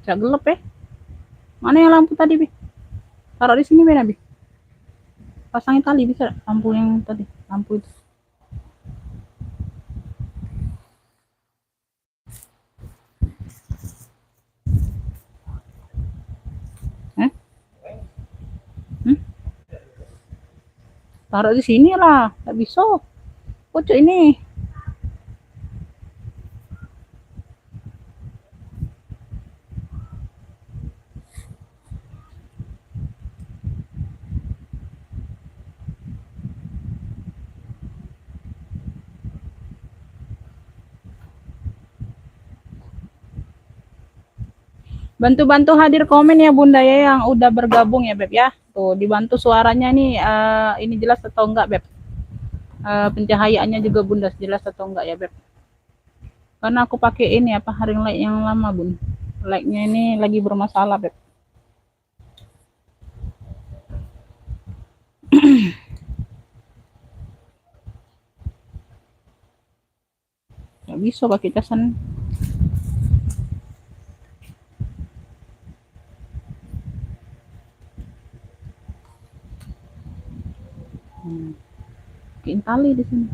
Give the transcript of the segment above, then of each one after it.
Gak gelap ya? Mana yang lampu tadi, Bi? Taruh di sini, Bi. Pasangin tali bisa lampu yang tadi, lampu itu. Eh? Taruh di sini lah, nggak bisa. Pojok ini. Bantu-bantu hadir komen ya Bunda ya yang udah bergabung ya Beb ya. Tuh dibantu suaranya nih ini jelas atau enggak Beb. Pencahayaannya juga Bunda jelas atau enggak ya Beb. Karena aku pakai ini apa ring light yang lama Bun. Lightnya ini lagi bermasalah Beb. Gak bisa pakai casan. Pakein tali di sini.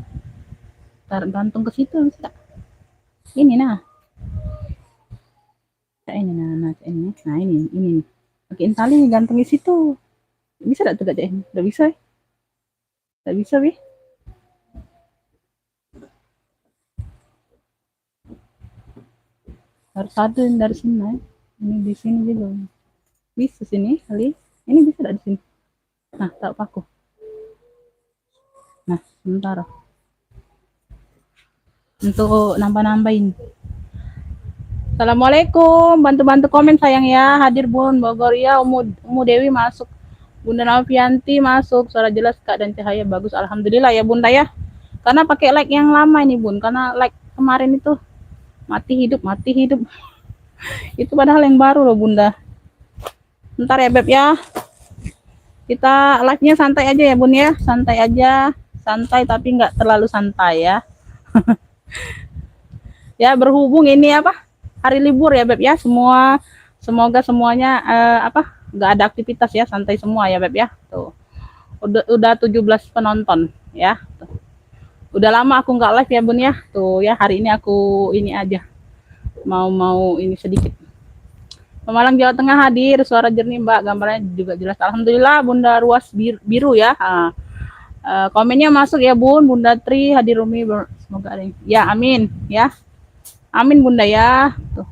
Ntar gantung ke situ bisa. Ini nah. Ini nah ini. Pakein tali gantung di situ. Bisa enggak tuh Kak? Enggak bisa. Enggak bisa, Bi. Harus ada dari sini. Ini di sini juga. Bisa sini kali. Ini bisa enggak di sini? Nah, taruh paku. Nah, sementara. Untuk nambah-nambahin. Assalamualaikum, bantu-bantu komen sayang ya. Hadir Bun, Bogor ya, Umu Dewi masuk. Bunda Novianti masuk, suara jelas Kak dan cahaya bagus. Alhamdulillah ya Bunda ya. Karena pakai like yang lama ini Bun, karena like kemarin itu mati hidup. Itu padahal yang baru loh Bunda. Bentar ya Beb ya. Kita live-nya santai aja ya Bun ya, santai aja. Santai tapi nggak terlalu santai ya. Ya berhubung ini apa hari libur ya Beb ya, semoga semuanya nggak ada aktivitas ya, santai semua ya Beb ya. Tuh udah 17 penonton ya. Tuh. Udah lama aku nggak live ya Bun ya. Tuh ya hari ini aku ini aja mau ini sedikit. Pemalang Jawa Tengah hadir, suara jernih Mbak, gambarnya juga jelas. Alhamdulillah Bunda Ruas biru ya. Komennya masuk ya Bun, Bunda Tri hadir Rumi, semoga ada yang... Ya amin ya. Amin Bunda ya. Tuh.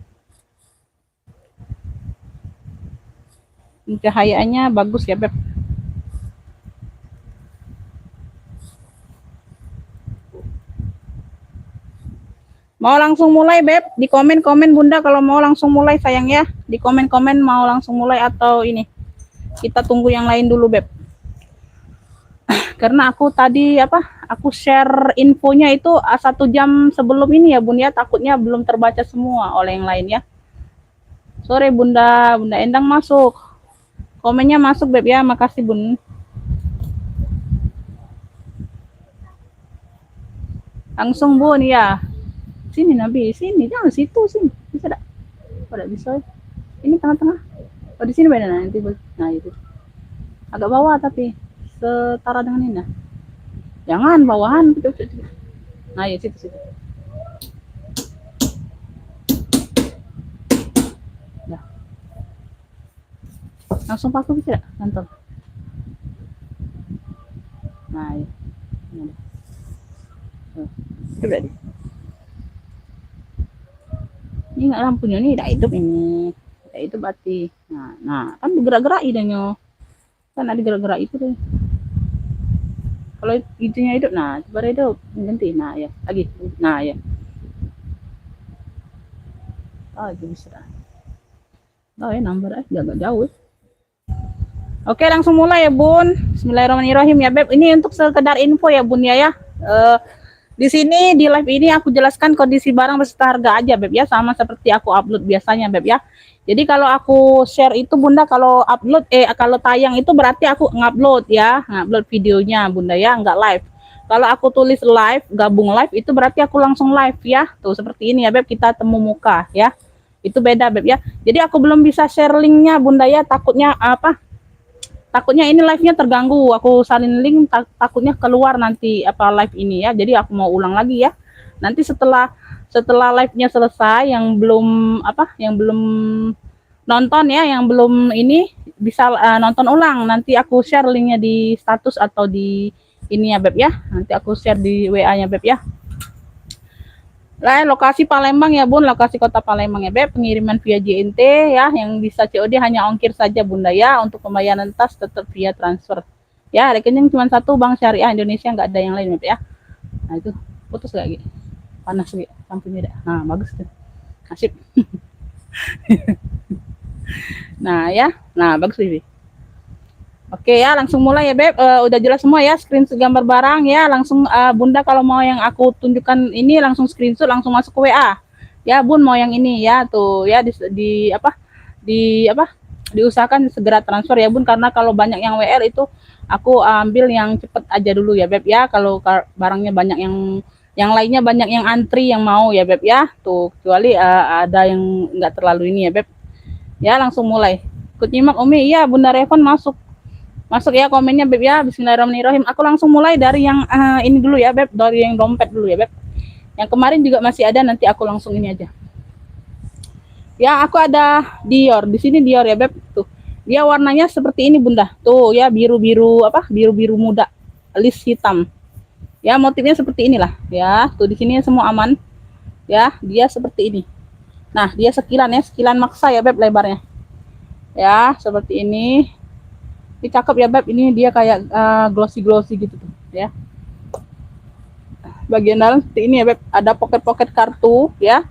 Cahayaannya bagus ya Beb. Mau langsung mulai Beb? Di komen-komen Bunda kalau mau langsung mulai sayang ya. Di komen-komen mau langsung mulai atau ini. Kita tunggu yang lain dulu Beb. Karena aku tadi aku share infonya itu 1 jam sebelum ini ya Bun ya, takutnya belum terbaca semua oleh yang lain ya. Sore Bunda Endang masuk, komennya masuk Beb ya, makasih Bun. Langsung Bun ya, sini Nabi, sini jangan situ, sini bisa tak? Tidak bisa, ini tengah-tengah. Oh di sini beda nanti Bun, nah itu agak bawah tapi setara dengan ini. Jangan bawahan. Nah ya situ. Nah. Langsung pakai bisa tidak? Mantap. Nah ya. Coba deh. Ini nggak lampunya nih, tidak hidup ini. Tidak hidup berarti. Nah kan bergerak-gerak idenya. Kan ada gerak-gerak itu deh. Kalau itunya hidup, nah coba hidup ganti, nah ya lagi, nah ya, itu bisa, oh ya nambah agak jauh. Oke langsung mulai ya Bun. Bismillahirrahmanirrahim ya Beb. Ini untuk sekedar info ya Bun ya. Di sini di live ini aku jelaskan kondisi barang beserta harga aja Beb ya, sama seperti aku upload biasanya Beb ya. Jadi kalau aku share itu Bunda, kalau upload kalau tayang itu berarti aku ngupload ya, ngupload videonya Bunda ya, nggak live. Kalau aku tulis live, gabung live itu berarti aku langsung live ya. Tuh seperti ini ya Beb, kita temu muka ya. Itu beda Beb ya. Jadi aku belum bisa share linknya Bunda ya, takutnya apa? Takutnya ini live-nya terganggu. Aku salin link takutnya keluar nanti apa live ini ya. Jadi aku mau ulang lagi ya. Nanti setelah live-nya selesai yang belum apa? Yang belum nonton ya, yang belum ini bisa nonton ulang. Nanti aku share linknya di status atau di ini ya Beb ya. Nanti aku share di WA-nya Beb ya. Lah, lokasi Palembang ya Bun, lokasi kota Palembang ya Beb, pengiriman via JNT ya, yang bisa COD hanya ongkir saja Bunda ya, untuk pembayaran tas tetap via transfer. Ya, rekening cuma satu, Bank Syariah Indonesia, nggak ada yang lain Beb ya. Nah itu, putus lagi, panas lagi, lampunya dah. Nah bagus tuh, nasib. Nah ya, nah bagus sih. Oke ya, langsung mulai ya Beb. Udah jelas semua ya, screenshot gambar barang ya. Langsung Bunda kalau mau yang aku tunjukkan ini langsung screenshot, langsung masuk ke WA. Ya Bun mau yang ini ya, tuh ya di apa? Di apa? Diusahakan segera transfer ya Bun, karena kalau banyak yang WL itu aku ambil yang cepet aja dulu ya Beb ya. Kalau barangnya banyak yang lainnya banyak yang antri yang mau ya Beb ya. Tuh kecuali ada yang nggak terlalu ini ya Beb. Ya langsung mulai. Ikut nyimak Umi, iya Bunda Revon masuk ya komennya Beb ya. Bismillahirrahmanirrahim. Aku langsung mulai dari yang ini dulu ya Beb, dari yang dompet dulu ya Beb. Yang kemarin juga masih ada, nanti aku langsung ini aja. Ya, aku ada Dior. Di sini Dior ya Beb. Tuh. Dia warnanya seperti ini Bunda. Tuh ya, biru-biru apa? Biru-biru muda. List hitam. Ya, motifnya seperti inilah ya. Tuh di sini semua aman. Ya, dia seperti ini. Nah, dia sekilan ya, sekilan maksa ya Beb lebarnya. Ya, seperti ini. Ini cakep ya Beb, ini dia kayak glossy gitu tuh ya. Bagian dalam seperti ini ya Beb, ada pocket kartu ya.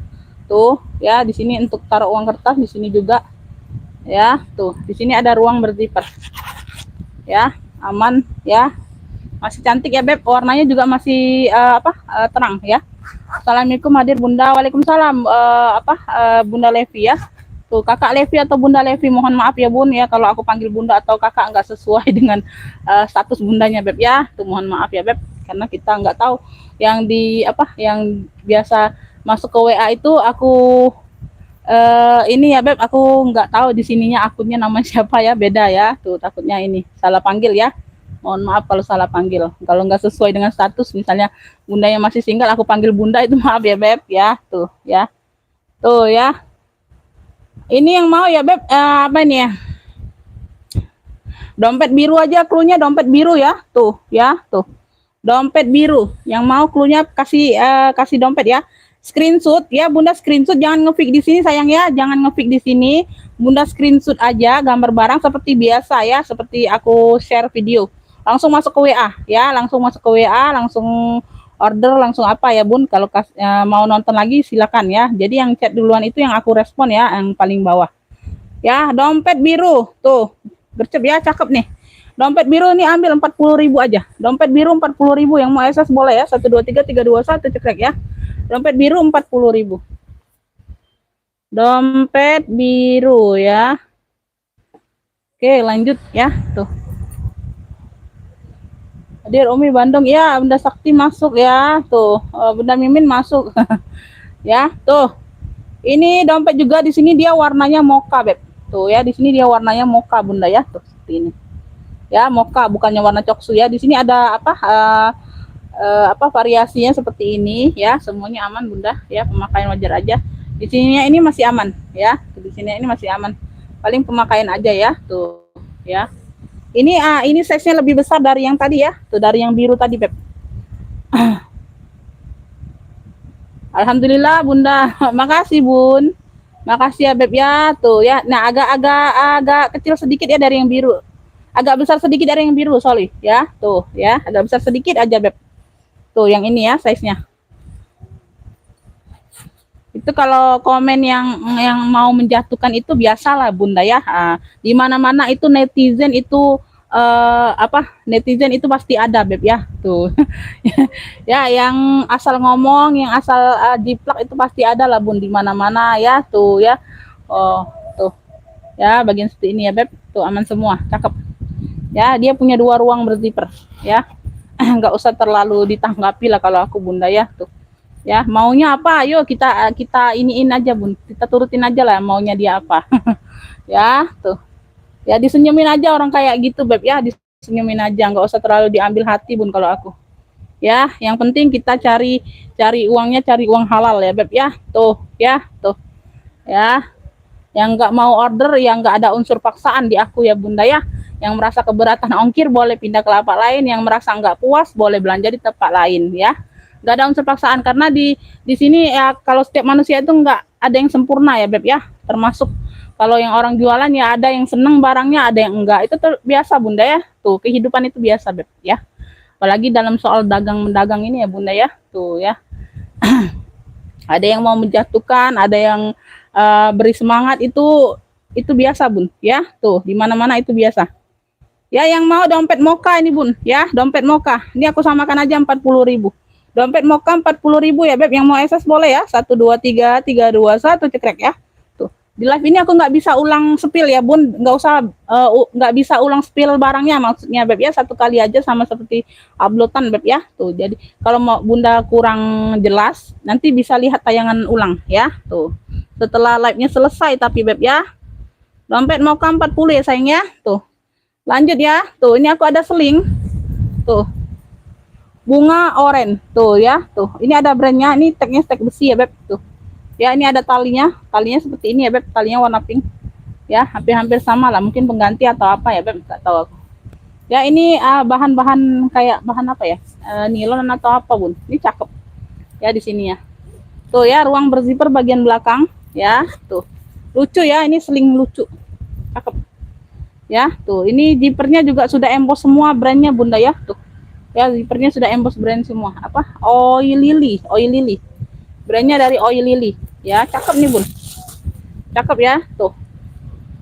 Tuh ya, di sini untuk taruh uang kertas, di sini juga ya. Tuh, di sini ada ruang berzipper. Ya, aman ya. Masih cantik ya Beb, warnanya juga masih terang ya. Assalamualaikum hadir Bunda. Waalaikumsalam Bunda Levi ya. Tuh Kakak Levi atau Bunda Levi, mohon maaf ya Bun ya kalau aku panggil Bunda atau Kakak nggak sesuai dengan status Bundanya Beb ya. Tuh mohon maaf ya Beb, karena kita nggak tahu yang yang biasa masuk ke WA itu aku ini ya Beb, aku nggak tahu di sininya akunnya nama siapa ya, beda ya. Tuh takutnya ini salah panggil ya. Mohon maaf kalau salah panggil. Kalau nggak sesuai dengan status, misalnya Bunda yang masih single aku panggil Bunda, itu maaf ya Beb ya. Tuh ya. Tuh ya. Ini yang mau ya Beb, apa ini ya? Dompet biru aja, cluenya dompet biru ya. Tuh ya, tuh. Dompet biru. Yang mau cluenya kasih dompet ya. Screenshot ya Bunda, screenshot, jangan ngepick di sini sayang ya, jangan ngepick di sini. Bunda screenshot aja gambar barang seperti biasa ya, seperti aku share video. Langsung masuk ke WA ya, langsung masuk ke WA, langsung order, langsung apa ya Bun. Kalau mau nonton lagi silakan ya. Jadi yang chat duluan itu yang aku respon ya, yang paling bawah. Ya, dompet biru. Tuh, gercep ya, cakep nih. Dompet biru ini ambil 40.000 aja. Dompet biru 40.000, yang mau SS boleh ya. 123321 cekrek ya. Dompet biru 40.000. Dompet biru ya. Oke, lanjut ya. Tuh. Hadir Umi Bandung ya, Bunda Sakti masuk ya. Tuh, Bunda Mimin masuk. Ya, tuh. Ini dompet juga di sini dia warnanya mocha, Beb. Tuh ya, di sini dia warnanya mocha Bunda ya. Tuh, seperti ini. Ya, mocha bukannya warna coksu ya. Di sini ada variasinya seperti ini ya. Semuanya aman Bunda ya, pemakaian wajar aja. Di sininya ini masih aman ya. Di sini ini masih aman. Paling pemakaian aja ya. Tuh ya. Ini size-nya lebih besar dari yang tadi ya. Tuh dari yang biru tadi, Beb. Alhamdulillah Bunda. Makasih Bun. Makasih ya Beb ya. Tuh ya. Nah, agak kecil sedikit ya dari yang biru. Agak besar sedikit dari yang biru, sorry ya. Tuh ya, agak besar sedikit aja Beb. Tuh yang ini ya size-nya. Itu kalau komen yang mau menjatuhkan itu biasalah Bunda ya. Di mana-mana itu netizen itu netizen itu pasti ada Beb ya. Tuh. Ya, yang asal ngomong, yang asal jiplak itu pasti ada lah Bun di mana-mana ya. Tuh ya. Oh, tuh. Ya, bagian seperti ini ya Beb. Tuh aman semua, cakep. Ya, dia punya 2 ruang berzipper ya. Nggak usah terlalu ditanggapi lah kalau aku Bunda ya. Tuh. Ya, maunya apa? Ayo kita kita iniin aja, Bun. Kita turutin aja lah maunya dia apa. Ya, tuh. Ya disenyumin aja orang kayak gitu, Beb ya. Disenyumin aja, nggak usah terlalu diambil hati, Bun, kalau aku. Ya, yang penting kita cari cari uangnya, cari uang halal ya, Beb ya. Tuh, ya, tuh. Ya, yang nggak mau order, yang nggak ada unsur paksaan di aku ya, Bunda ya. Yang merasa keberatan ongkir boleh pindah ke lapak lain, yang merasa nggak puas boleh belanja di tempat lain ya. Nggak ada unsur paksaan karena di sini ya, kalau setiap manusia itu nggak ada yang sempurna ya, Beb ya. Termasuk kalau yang orang jualan ya, ada yang seneng barangnya, ada yang enggak. Itu biasa, Bunda ya. Tuh, kehidupan itu biasa, Beb ya. Apalagi dalam soal dagang mendagang ini ya, Bunda ya. Tuh ya. Ada yang mau menjatuhkan, ada yang beri semangat, itu biasa, Bun ya. Tuh, di mana-mana itu biasa. Ya, yang mau dompet moka ini, Bun ya, dompet moka ini aku samakan aja 40.000. Dompet moka 40.000 ya, Beb. Yang mau SS boleh ya, 123 321 cekrek ya. Tuh, di live ini aku nggak bisa ulang spill ya, Bun. Nggak usah, nggak bisa ulang spill barangnya, maksudnya, Beb ya. Satu kali aja, sama seperti uploadan, Beb ya. Tuh, jadi kalau mau Bunda kurang jelas, nanti bisa lihat tayangan ulang ya. Tuh, setelah live-nya selesai, tapi, Beb ya. Dompet moka 40 ya, sayang ya. Tuh, lanjut ya. Tuh, ini aku ada seling. Tuh, bunga oren. Tuh ya. Tuh, ini ada brandnya. Ini tagnya tag besi ya, Beb. Tuh. Ya, ini ada talinya. Talinya seperti ini ya, Beb. Talinya warna pink. Ya, hampir-hampir sama lah. Mungkin pengganti atau apa ya, Beb. Enggak tahu aku. Ya, ini bahan-bahan kayak bahan apa ya? Nilon atau apa, Bun. Ini cakep. Ya, di sini ya. Tuh ya, ruang berzipper bagian belakang. Ya, tuh. Lucu ya, ini seling lucu. Cakep. Ya, tuh. Ini zippernya juga sudah emboss semua brandnya, Bunda ya. Tuh. Ya, zippernya sudah emboss brand semua. Apa? Oil Lily, Oil Lily. Brandnya dari Oil Lily. Ya, cakep nih, Bun. Cakep ya, tuh.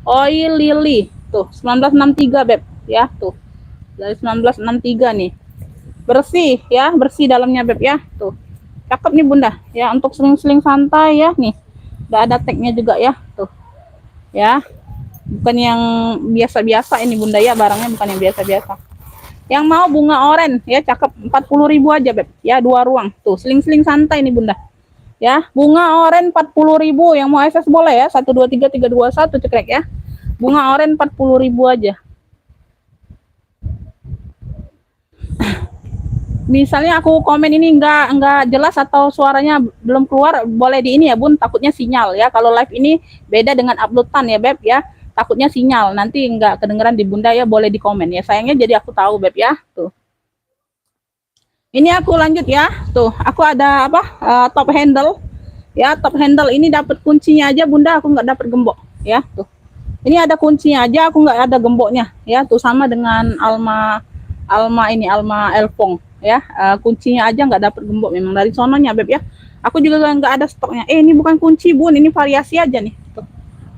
Oil Lily. Tuh, 1963, Beb. Ya, tuh. Dari 1963 nih. Bersih ya, bersih dalamnya, Beb ya. Tuh. Cakep nih, Bunda. Ya, untuk seling-seling santai ya, nih. Udah ada tagnya juga ya, tuh. Ya. Bukan yang biasa-biasa ini, Bunda ya, barangnya bukan yang biasa-biasa. Yang mau bunga oren ya, cakep, 40.000 aja, Beb. Ya, 2 ruang. Tuh, seling-seling santai nih, Bunda. Ya, bunga oren 40.000. Yang mau SS boleh ya, 123 321 cekrek ya. Bunga oren 40.000 aja. Misalnya aku komen ini nggak jelas atau suaranya belum keluar, boleh di ini ya, Bun. Takutnya sinyal ya. Kalau live ini beda dengan uploadan ya, Beb ya. Takutnya sinyal, nanti nggak kedengeran di Bunda ya, boleh di komen ya. Sayangnya jadi aku tahu, Beb ya. Tuh. Ini aku lanjut ya. Tuh, aku ada apa? Top handle. Ya, top handle ini dapat kuncinya aja, Bunda. Aku nggak dapat gembok ya. Tuh. Ini ada kuncinya aja, aku nggak ada gemboknya ya. Tuh, sama dengan Alma Alma Elfong ya. Kuncinya aja nggak dapat gembok, memang dari sononya, Beb ya. Aku juga nggak ada stoknya. Ini bukan kunci, Bun, ini variasi aja nih. Tuh.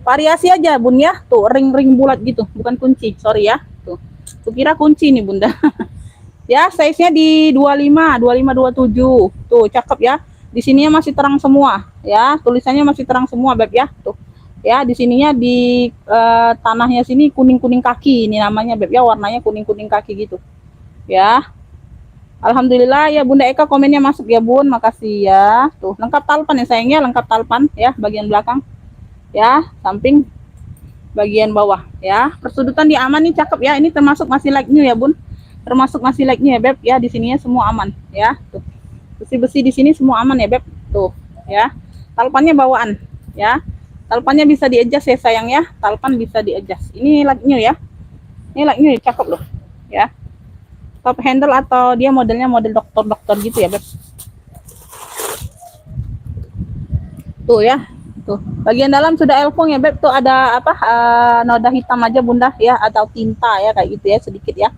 Variasi aja, Bun ya. Tuh, ring-ring bulat gitu, bukan kunci. Sorry ya. Tuh. Kukira kunci nih, Bunda. Ya, size-nya di 25, 25 27. Tuh, cakep ya. Di sininya masih terang semua ya. Tulisannya masih terang semua, Beb ya. Tuh. Ya, di sininya di tanahnya sini kuning-kuning kaki, ini namanya, Beb ya, warnanya kuning-kuning kaki gitu. Ya. Alhamdulillah ya, Bunda Eka komennya masuk ya, Bun. Makasih ya. Tuh, lengkap talpan ya, sayangnya, lengkap talpan ya, bagian belakang. Ya, samping bagian bawah ya. Persudutan di aman nih, cakep ya. Ini termasuk masih like new ya, Bun. Termasuk masih like nya ya, Beb ya. Di sininya semua aman ya. Tuh, besi-besi di sini semua aman ya, Beb. Tuh ya, talpannya bawaan ya. Talpannya bisa di-adjust ya, sayang ya. Talpan bisa di-adjust. Ini like new ya. Ini like new, cakep loh ya. Top handle atau dia modelnya model dokter-dokter gitu ya, Beb. Tuh ya. Tuh, bagian dalam sudah elfong ya, Beb. Tuh ada apa, noda hitam aja, Bunda ya, atau tinta ya, kayak gitu ya, sedikit ya.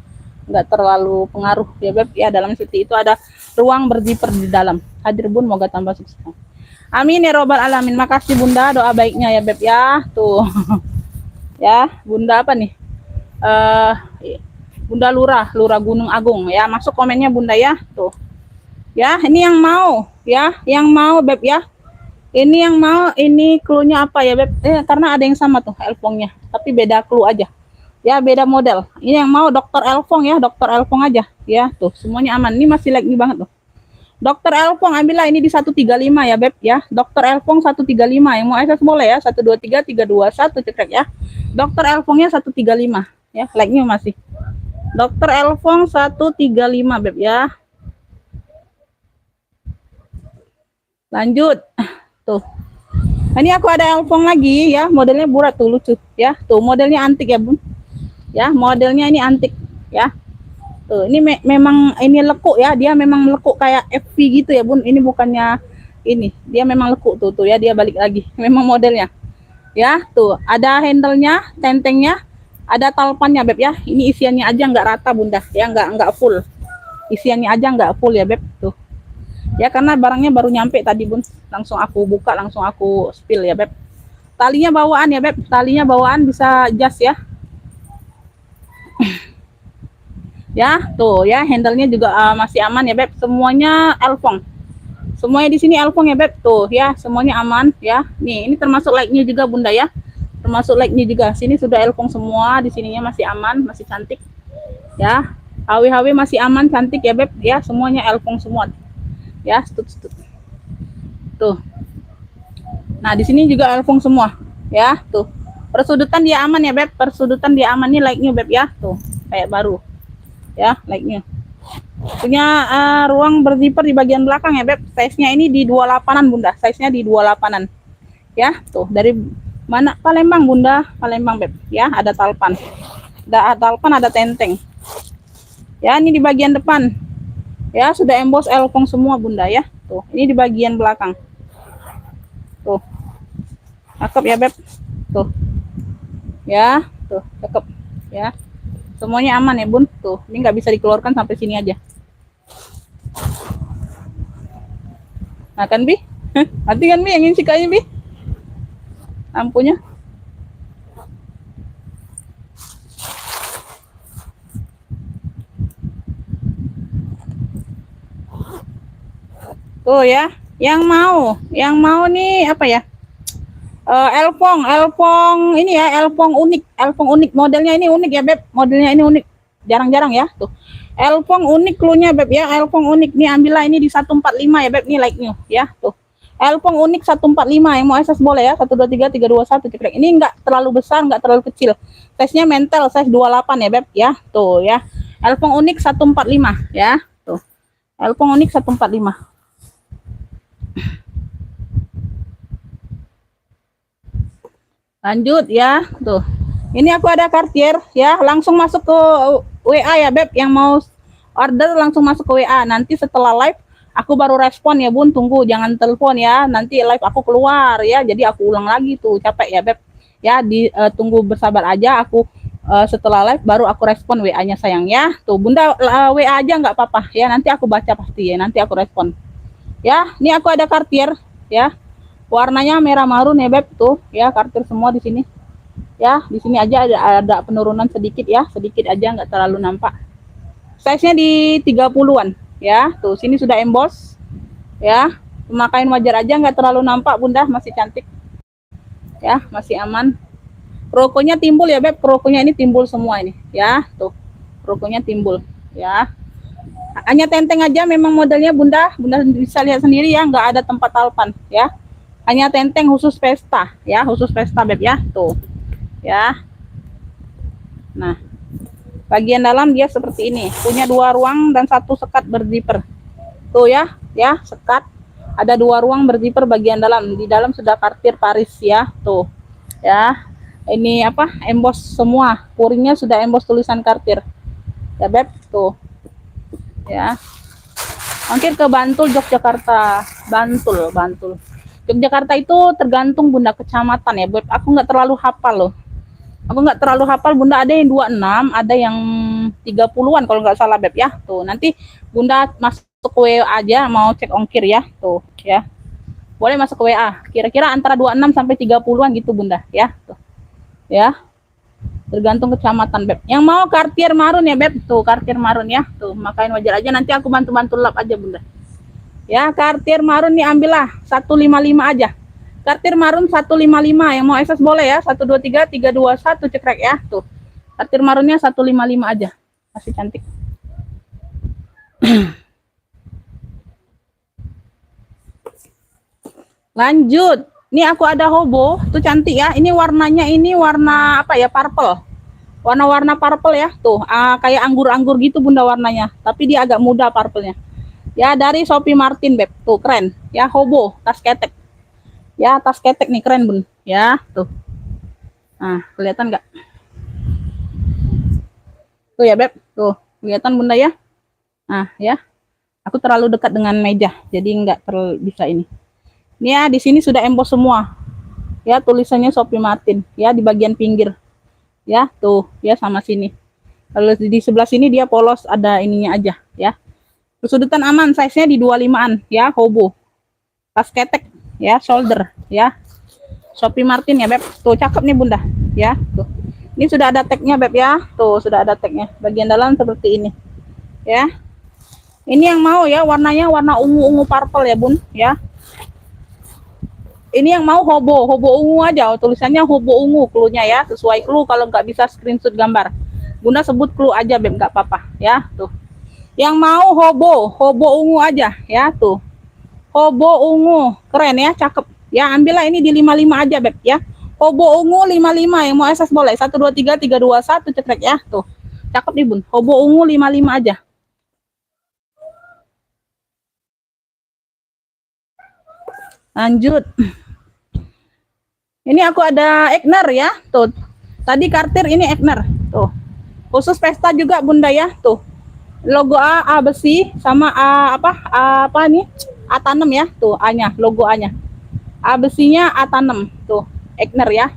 Nggak terlalu pengaruh ya, Beb ya. Dalam seperti itu ada ruang berzipper di dalam. Hadir, Bun, moga tambah sukses. Amin ya robbal alamin. Makasih, Bunda, doa baiknya ya, Beb ya. Tuh. Ya, Bunda apa nih? Bunda Lurah Gunung Agung ya. Masuk komennya, Bunda ya. Tuh. Ya, ini yang mau ya, yang mau, Beb ya. Ini yang mau, ini clue-nya apa ya, Beb? Karena ada yang sama tuh elfongnya, tapi beda clue aja. Ya, beda model. Ini yang mau Dokter Elfong ya, Dokter Elfong aja ya. Tuh, semuanya aman. Ini masih like nih banget tuh. Dokter Elfong ambillah ini di 135 ya Beb ya. Dokter Elfong 135, yang mau SS boleh ya. 123 321 cekrek ya. Dokter Elfongnya 135 ya. Like-nya masih. Dokter Elfong 135 Beb ya. Lanjut. Tuh. Ini aku ada Elfong lagi ya, modelnya burat tuh, lucu ya. Tuh modelnya antik ya Bun. Ya, modelnya ini antik ya. Tuh, ini memang ini lekuk ya, dia memang lekuk kayak FV gitu ya Bun. Ini bukannya ini, dia memang lekuk tuh ya, dia balik lagi. Memang modelnya. Ya, tuh ada handle-nya, tentengnya, ada talpannya Beb ya. Ini isiannya aja nggak rata Bunda, ya nggak full. Isiannya aja nggak full ya Beb tuh. Ya karena barangnya baru nyampe tadi Bun. Langsung aku buka, langsung aku spill ya Beb. Talinya bawaan ya Beb, talinya bawaan bisa jas ya. Ya, tuh ya, handle-nya juga masih aman ya Beb. Semuanya Elfong. Semuanya di sini Elfong ya Beb. Tuh ya, semuanya aman ya. Nih, ini termasuk like-nya juga Bunda ya. Termasuk like-nya juga. Sini sudah Elfong semua, di sininya masih aman, masih cantik. Ya. HW-HW masih aman, cantik ya Beb ya. Semuanya Elfong semua. Ya, stut. Tuh. Nah, di sini juga Elfong semua ya. Tuh. Persudutan dia aman ya Beb. Persudutan dia aman nih like-nya Beb ya. Tuh, kayak baru. Ya, like-nya punya ruang berzipper di bagian belakang ya Beb. Size-nya ini di 28an Bunda, size-nya di 28an ya. Tuh dari mana? Palembang Bunda, Palembang Beb ya. Ada talpan, ada tenteng ya. Ini di bagian depan ya, sudah emboss Elfong semua Bunda ya. Tuh, ini di bagian belakang tuh, cakep ya Beb tuh ya. Tuh cakep ya. Semuanya aman ya Bun. Tuh, ini nggak bisa dikeluarkan sampai sini aja. Nah kan Bi? Mati kan Bi yang ini sikanya Bi? Lampunya. Tuh ya, yang mau nih apa ya? Elfong ini ya, Elfong unik modelnya ini unik ya Beb, modelnya ini unik, jarang-jarang ya. Tuh Elfong unik cluenya Beb ya, Elfong unik nih, ambillah ini di 145 ya Beb, nih like-nya ya. Tuh Elfong unik 145, yang mau SS boleh ya. 123 321 cekrek. Ini enggak terlalu besar, enggak terlalu kecil, size-nya mental, size 28 ya Beb ya. Tuh ya, Elfong unik 145 ya. Tuh Elfong unik 145. Lanjut ya. Tuh ini aku ada Cartier ya, langsung masuk ke WA ya Beb, yang mau order langsung masuk ke WA. Nanti setelah live aku baru respon ya Bun, tunggu, jangan telepon ya, nanti live aku keluar ya, jadi aku ulang lagi tuh, capek ya Beb ya. Tunggu bersabar aja, aku setelah live baru aku respon WA-nya sayang ya. Tuh Bunda WA aja nggak apa-apa ya, nanti aku baca pasti ya, nanti aku respon ya. Ini aku ada Cartier ya, warnanya merah marun ya Beb tuh ya. Cartier semua di sini ya. Di sini aja ada penurunan sedikit ya, sedikit aja, nggak terlalu nampak. Size-nya di 30-an ya. Tuh sini sudah emboss ya, pemakaian wajar aja, nggak terlalu nampak Bunda, masih cantik ya, masih aman. Krokonya timbul ya Beb, krokonya ini timbul semua ini ya. Tuh krokonya timbul ya, hanya tenteng aja memang modelnya Bunda bisa lihat sendiri ya, nggak ada tempat talpan ya, hanya tenteng khusus pesta ya, khusus pesta Beb ya. Tuh ya. Nah bagian dalam dia seperti ini, punya 2 ruang dan 1 sekat berzipper tuh ya, sekat, ada 2 ruang berzipper bagian dalam. Di dalam sudah Cartier Paris ya. Tuh ya, ini apa, emboss semua, puringnya sudah emboss tulisan Cartier ya Beb. Tuh ya, mampir ke Bantul Yogyakarta. Bantul Yogyakarta itu tergantung Bunda kecamatan ya Beb, aku nggak terlalu hafal loh, Bunda. Ada yang 26, ada yang 30-an kalau nggak salah Beb ya. Tuh nanti Bunda masuk ke WA aja, mau cek ongkir ya. Tuh ya, boleh masuk ke WA, kira-kira antara 26 sampai 30-an gitu Bunda ya. Tuh ya, tergantung kecamatan Beb. Yang mau Cartier marun ya Beb, tuh Cartier marun ya. Tuh makain wajar aja, nanti aku bantu lap aja Bunda ya. Cartier marun nih ambillah 155 aja, Cartier marun 155, yang mau SS boleh ya. 123 321 cekrek ya. Tuh Cartier marunnya 155 aja, masih cantik. Lanjut. Ini aku ada hobo, tuh cantik ya. Ini warnanya ini warna apa ya? Purple. Warna-warna purple ya. Tuh, kayak anggur-anggur gitu Bunda warnanya. Tapi dia agak muda purplenya. Ya, dari Shopee Martin, Beb. Tuh, keren. Ya, hobo, tas ketek. Ya, tas ketek nih keren, Bun. Ya, tuh. Nah, kelihatan nggak? Tuh ya, Beb. Tuh, kelihatan Bunda ya. Nah, ya. Aku terlalu dekat dengan meja, jadi nggak terlalu bisa ini. Ini ya, di sini sudah emboss semua. Ya, tulisannya Shopee Martin. Ya, di bagian pinggir. Ya, tuh. Ya, sama sini. Kalau di sebelah sini dia polos, ada ininya aja. Ya. Kesudutan aman, size-nya di 25-an. Ya, hobo. Tas ketek. Ya, shoulder. Ya. Shopee Martin ya, Beb. Tuh, cakep nih, Bunda. Ya, tuh. Ini sudah ada tag-nya, Beb ya. Tuh, sudah ada tag-nya. Bagian dalam seperti ini. Ya. Ini yang mau ya, warnanya warna ungu-ungu purple ya, Bun. Ya. Ini yang mau hobo, hobo ungu aja. Tulisannya hobo ungu clue-nya ya. Sesuai clue, kalau nggak bisa screenshot gambar. Bunda sebut clue aja, Beb. Nggak apa-apa. Ya, tuh. Yang mau hobo, hobo ungu aja. Ya, tuh. Hobo ungu. Keren ya, cakep. Ya, ambillah ini di 55 aja, Beb. Ya. Hobo ungu 55. Yang mau SS boleh. 1, 2, 3, 3, 2, 1. Cekrek ya. Tuh. Cakep nih, Bun. Hobo ungu 55 aja. Lanjut. Ini aku ada Egner ya. Tuh. Tadi kartir, ini Egner. Tuh. Khusus pesta juga Bunda ya. Tuh. Logo A besi sama apa nih? A tanam ya. Tuh A-nya, logo A-nya. A besinya A tanam. Tuh. Egner ya.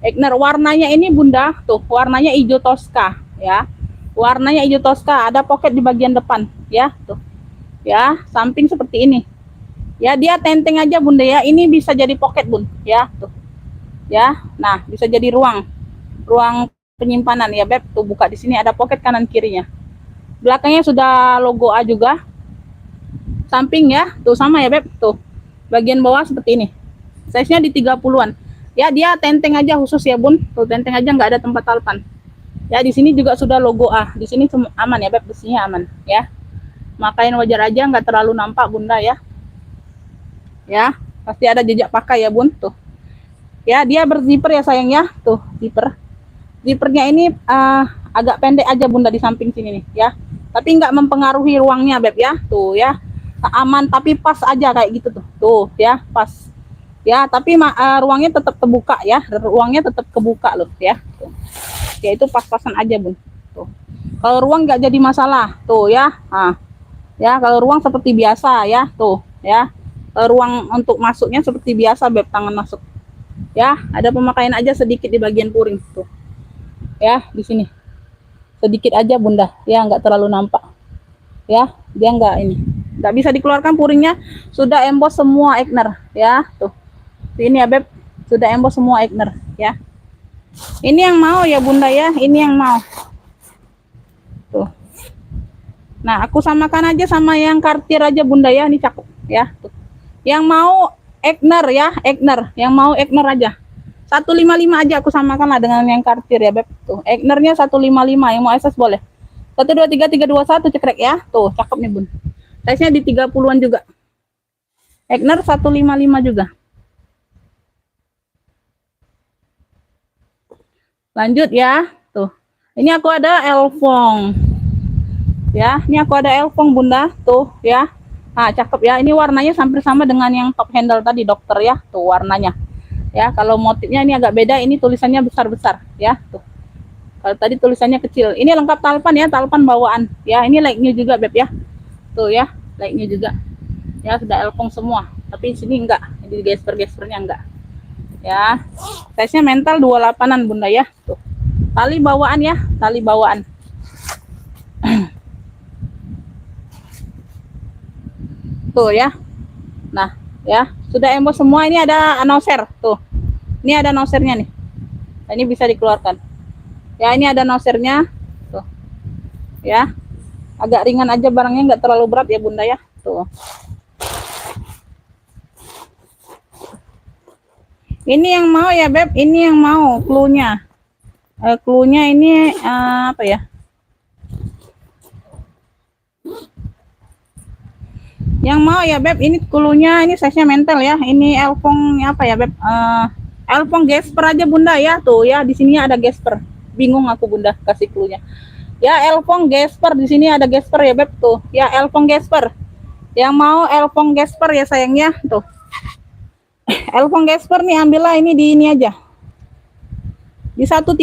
Egner warnanya ini Bunda. Tuh, warnanya hijau toska ya. Warnanya hijau toska, ada pocket di bagian depan ya. Tuh. Ya, samping seperti ini. Ya, dia tenteng aja Bunda ya. Ini bisa jadi pocket Bun ya. Tuh. Ya. Nah, bisa jadi ruang penyimpanan ya, Beb. Tuh, buka di sini ada pocket kanan kirinya. Belakangnya sudah logo A juga. Samping ya, tuh sama ya, Beb. Tuh. Bagian bawah seperti ini. Size-nya di 30-an. Ya, dia tenteng aja khusus ya, Bun. Tuh, tenteng aja, nggak ada tempat talpan. Ya, di sini juga sudah logo A. Di sini aman ya, Beb. Besinya aman ya. Makain wajar aja, nggak terlalu nampak Bunda ya. Ya, pasti ada jejak pakai ya, Bun. Tuh. Ya, dia berzipper ya sayang ya. Tuh, zipper. Zippernya ini agak pendek aja Bunda di samping sini nih ya. Tapi nggak mempengaruhi ruangnya, Beb ya. Tuh ya. Aman tapi pas aja kayak gitu tuh. Tuh ya, pas. Ya, tapi ruangnya tetap terbuka ya. Ruangnya tetap kebuka loh ya. Tuh. Ya itu pas-pasan aja, Bun. Tuh. Kalau ruang nggak jadi masalah. Tuh ya. Nah. Ya, kalau ruang seperti biasa ya. Tuh ya. Ruang untuk masuknya seperti biasa, Beb, tangan masuk. Ya, ada pemakaian aja sedikit di bagian puring tuh. Ya, di sini. Sedikit aja Bunda. Ya, nggak terlalu nampak. Ya, dia nggak ini. Nggak bisa dikeluarkan puringnya. Sudah emboss semua Egner. Ya, tuh. Ini ya, Beb. Sudah emboss semua Egner. Ya. Ini yang mau ya Bunda ya. Ini yang mau. Tuh. Nah, aku samakan aja sama yang kartir aja Bunda ya. Ini cakep. Ya, tuh. Yang mau Egner ya. Egner. Yang mau Egner aja. 155 aja aku samakan lah dengan yang kartir ya, Beb. Tuh, Egnernya 155, yang mau SS boleh. 1, 2, 3, 3, 2, 1, cekrek ya. Tuh, cakep nih, Bun. Size-nya di 30-an juga. Egner 155 juga. Lanjut ya. Tuh. Ini aku ada Elfong. Ya, ini aku ada Elfong, Bunda. Tuh, ya. Nah, cakep ya. Ini warnanya hampir sama dengan yang top handle tadi, dokter ya. Tuh, warnanya. Ya, kalau motifnya ini agak beda, ini tulisannya besar-besar ya. Tuh. Kalau tadi tulisannya kecil. Ini lengkap talpan ya, talpan bawaan. Ya, ini like-nya juga, Beb ya. Tuh ya, like-nya juga. Ya, sudah elfong semua. Tapi sini enggak. Jadi gesper-gespernya enggak. Ya. Size-nya mental 28-an, Bunda ya. Tuh. Tali bawaan ya, tali bawaan. Tuh ya. Nah, ya, sudah emboss semua. Ini ada noser tuh. Ini ada nosernya nih. Nah, ini bisa dikeluarkan. Ya, ini ada nosernya tuh. Ya. Agak ringan aja barangnya, nggak terlalu berat ya Bunda ya. Tuh. Ini yang mau ya, Beb. Ini yang mau clue-nya. Clue-nya ini apa ya? Yang mau ya beb, ini kulunya ini size nya mentel ya. Ini elfong apa ya beb, elfong gesper aja bunda ya. Tuh ya, di sini ada gesper. Bingung aku bunda kasih kulunya ya. Elfong gesper, di sini ada gesper ya beb. Tuh ya, elfong gesper. Yang mau elfong gesper ya sayangnya. Tuh elfong gesper nih, ambillah ini di ini aja, di 135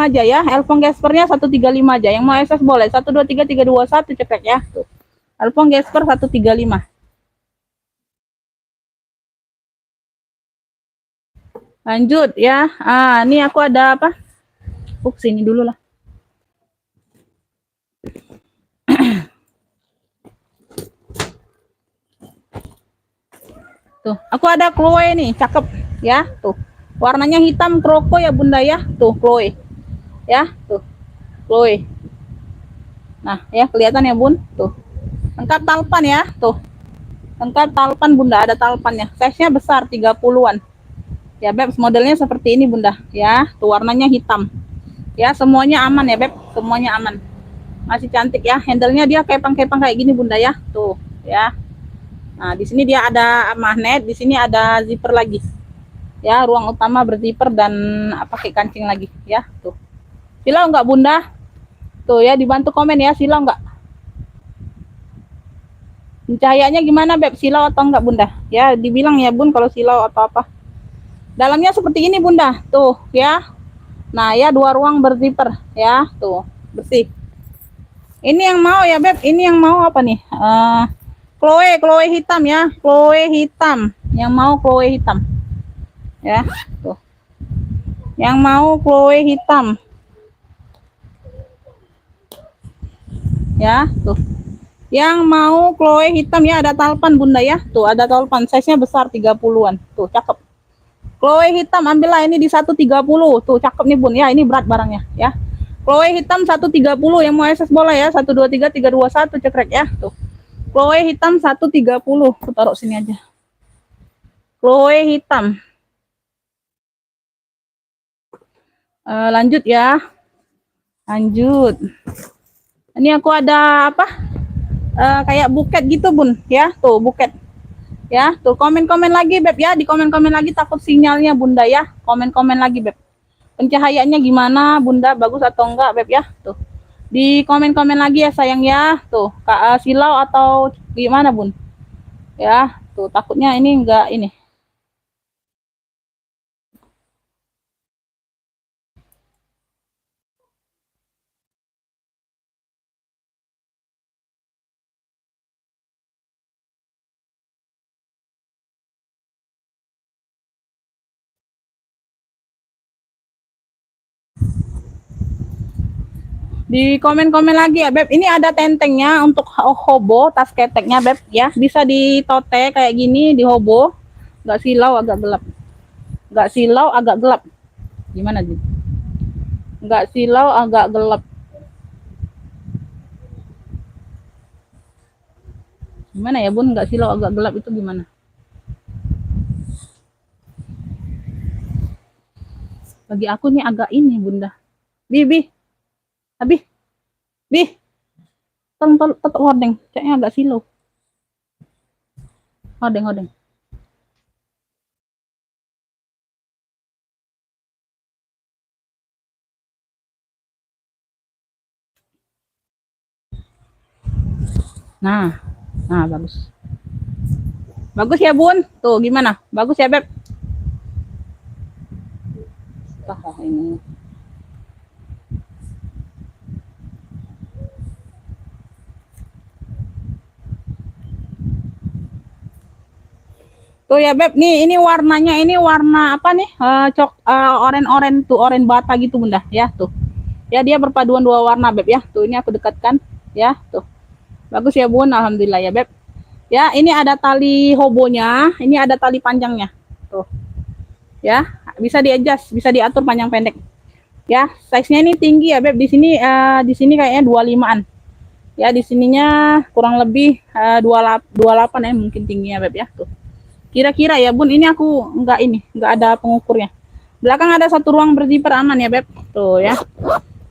aja ya. Elfong gespernya 135 aja. Yang mau SS boleh 123 321 cekrek ya. Tuh elfong gesper 135. Lanjut ya. Ini aku ada apa? Sini dulu lah. Tuh, aku ada Chloe nih, cakep ya. Tuh, warnanya hitam kroko ya bunda ya. Tuh Chloe, ya. Tuh Chloe. Nah ya, kelihatan ya bun. Tuh, lengkap talpan ya. Tuh, lengkap talpan bunda, ada talpannya. Size-nya besar 30-an. Ya beb, modelnya seperti ini bunda ya. Tuh warnanya hitam. Ya, semuanya aman ya beb, semuanya aman. Masih cantik ya. Handle-nya dia kepang-kepang kayak gini bunda ya. Tuh ya. Nah, di sini dia ada magnet, di sini ada zipper lagi. Ya, ruang utama berzipper dan pakai kancing lagi ya. Tuh. Silau enggak bunda? Tuh ya, dibantu komen ya, silau enggak? Cahayanya gimana beb, silau atau enggak bunda? Ya, dibilang ya bun kalau silau atau apa. Dalamnya seperti ini bunda. Tuh ya. Nah ya, 2 ruang berzipper ya. Tuh, bersih. Ini yang mau ya beb, ini yang mau apa nih? Chloe hitam ya, Chloe hitam. Yang mau Chloe hitam. Ya, tuh. Yang mau Chloe hitam. Ya, tuh. Yang mau Chloe hitam ya, ada talpan bunda ya. Tuh, ada talpan, size-nya besar 30-an. Tuh, cakep. Chloe hitam, ambillah ini di 130. Tuh, cakep nih bun ya, ini berat barangnya ya. Chloe hitam 130, yang mau SS bola ya, 123 321 cekrek ya. Tuh. Chloe hitam 130. Aku taruh sini aja. Chloe hitam. Lanjut ya. Lanjut. Ini aku ada apa? Kayak buket gitu bun ya. Tuh buket. Ya, tuh komen-komen lagi beb ya. Di komen-komen lagi, takut sinyalnya bunda ya. Komen-komen lagi beb. Pencahayaannya gimana bunda, bagus atau enggak beb ya. Tuh. Di komen-komen lagi ya sayang ya. Tuh, silau atau gimana bun? Ya, tuh takutnya ini enggak ini. Di komen-komen lagi ya beb. Ini ada tentengnya untuk hobo, tas keteknya beb ya. Bisa ditote kayak gini di hobo. Nggak silau, agak gelap. Nggak silau, agak gelap. Gimana sih? Nggak silau, agak gelap. Gimana ya bun? Nggak silau, agak gelap itu gimana? Bagi aku nih agak ini bunda. Bibi, habis, bi, tetap hordeng. Kayaknya agak silau. Hordeng. Nah, bagus. Bagus ya bun. Tuh gimana? Bagus ya beb. Ini. Tuh ya beb, nih ini warnanya, ini warna apa nih? Oren tuh, oren bata gitu bunda ya. Tuh ya, dia berpaduan 2 warna beb ya. Tuh, ini aku dekatkan ya. Tuh bagus ya bun, alhamdulillah ya beb ya. Ini ada tali hobonya, ini ada tali panjangnya tuh ya. Bisa di-adjust, bisa diatur panjang pendek ya. Size-nya ini tinggi ya beb. Di sini kayaknya 25-an ya. Di sininya kurang lebih 28 ya mungkin tingginya beb ya. Tuh kira-kira ya bun, ini aku enggak ada pengukurnya. Belakang ada 1 ruang berzipper, aman ya beb. Tuh ya,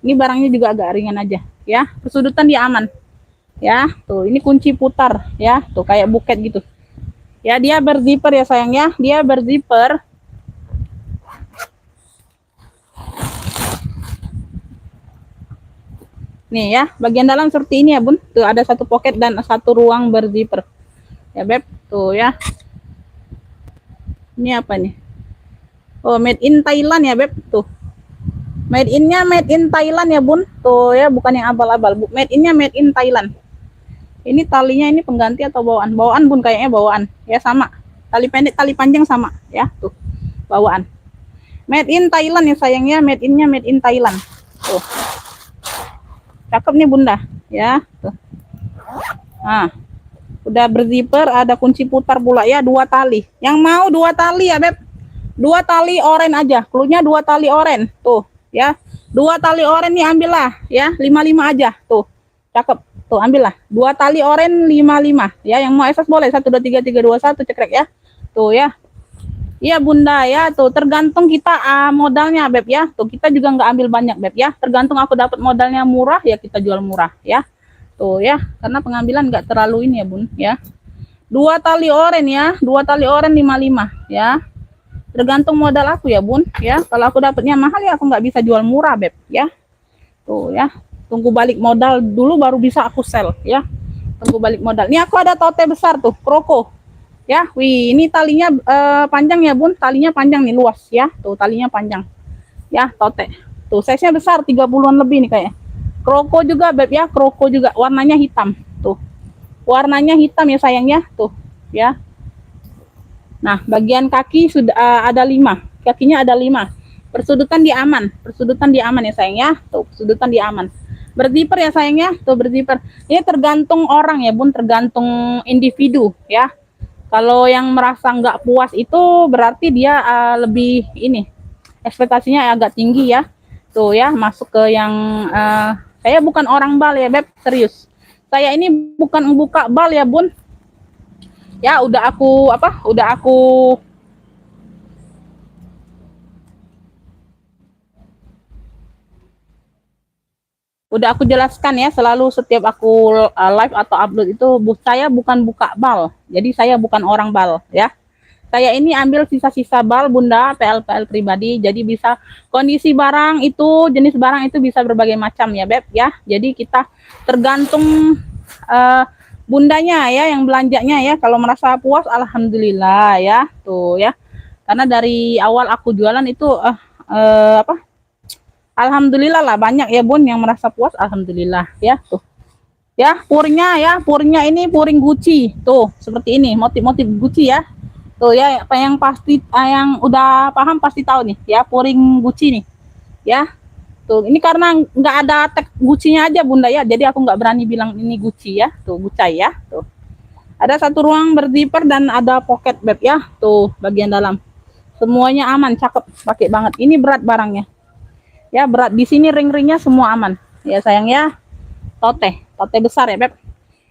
ini barangnya juga agak ringan aja ya. Kesudutan dia aman Ya, tuh ini kunci putar ya, tuh kayak buket gitu. Ya, dia berzipper ya sayang ya, dia berzipper. Nih ya, bagian dalam seperti ini ya bun, tuh ada satu pocket dan satu ruang berzipper. Ya beb, tuh ya. Ini apa nih? Oh, made in Thailand ya beb, tuh. Made innya made in Thailand ya bun, tuh ya, bukan yang abal-abal. Made innya made in Thailand. Ini talinya ini pengganti atau bawaan? Bawaan bun, kayaknya bawaan. Ya sama. Tali pendek, tali panjang sama ya, tuh. Bawaan. Made in Thailand ya sayangnya, made innya made in Thailand. Tuh. Cakep nih bunda, ya. Tuh. Nah, udah berzipper, ada kunci putar pula ya, 2 tali. Yang mau 2 tali ya beb, 2 tali oren aja, klunya 2 tali oren, tuh ya. 2 tali oren nih ambillah ya, 55 aja, tuh. Cakep. Tuh ambillah 2 tali oren 55 ya, yang mau SS boleh 1 2 3 3 2 1 cekrek ya. Tuh ya. Iya bunda ya, tuh tergantung kita modalnya beb ya. Tuh kita juga nggak ambil banyak beb ya. Tergantung aku dapat modalnya murah ya kita jual murah ya. Tuh ya, karena pengambilan nggak terlalu ini ya bun ya. 2 tali oren ya, 2 tali oren 55 ya. Tergantung modal aku ya bun ya. Kalau aku dapatnya mahal ya aku nggak bisa jual murah beb ya. Tuh ya, tunggu balik modal dulu baru bisa aku sell ya. Tunggu balik modal. Ini aku ada tote besar tuh, kroko. Ya, wih, ini talinya panjang ya bun, talinya panjang nih, luas ya, tuh talinya panjang, ya tote, tuh size-nya besar, 30-an lebih nih kayak. Kroko juga beb ya, kroko juga, warnanya hitam, tuh, warnanya hitam ya sayangnya, tuh, ya. Nah, bagian kaki sudah ada 5, kakinya ada 5, persudutan di aman ya sayang ya, tuh, persudutan di aman. Berzipper ya sayangnya, tuh berzipper. Ini tergantung orang ya bun, tergantung individu ya. Kalau yang merasa nggak puas itu berarti dia lebih ini, ekspektasinya agak tinggi ya. Tuh ya, masuk ke yang saya bukan orang bal ya beb, serius. Saya ini bukan membuka bal ya bun. Ya udah aku jelaskan ya, selalu setiap aku live atau upload itu saya bukan buka bal. Jadi saya bukan orang bal ya. Saya ini ambil sisa-sisa bal bunda, PL-PL pribadi, jadi bisa kondisi barang itu, jenis barang itu bisa berbagai macam ya beb ya. Jadi kita tergantung bundanya ya, yang belanjanya ya. Kalau merasa puas alhamdulillah ya, tuh ya. Karena dari awal aku jualan itu alhamdulillah lah, banyak ya bun yang merasa puas, alhamdulillah ya. Tuh ya, purnya ini puring Gucci, tuh seperti ini, motif-motif Gucci ya. Tuh ya, apa yang pasti yang udah paham pasti tahu nih ya, puring Gucci nih ya. Tuh ini karena nggak ada tag Gucci-nya aja bunda ya, jadi aku nggak berani bilang ini Gucci ya. Tuh Gucci ya. Tuh ada satu ruang berzipper dan ada pocket beb ya. Tuh bagian dalam semuanya aman, cakep, pakai banget. Ini berat barangnya ya, berat. Di sini ring-ringnya semua aman ya sayang ya. Tote besar ya beb.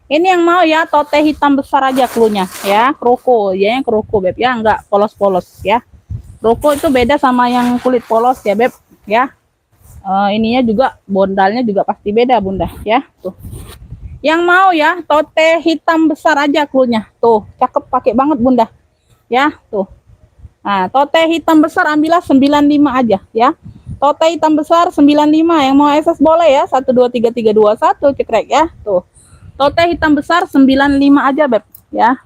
Ini yang mau ya, tote hitam besar aja klunya ya, kroko ya, yang kroko beb ya, enggak polos-polos ya. Kroko itu beda sama yang kulit polos ya beb ya. Ininya juga, bondalnya juga pasti beda bunda ya. Tuh yang mau ya, tote hitam besar aja klunya, tuh cakep, pakai banget bunda ya. Tuh, nah tote hitam besar ambillah 95 aja ya. Tote hitam besar 95, yang mau SS boleh ya, 1 2 3 3 2 1 cekrek ya. Tuh tote hitam besar 95 aja beb ya.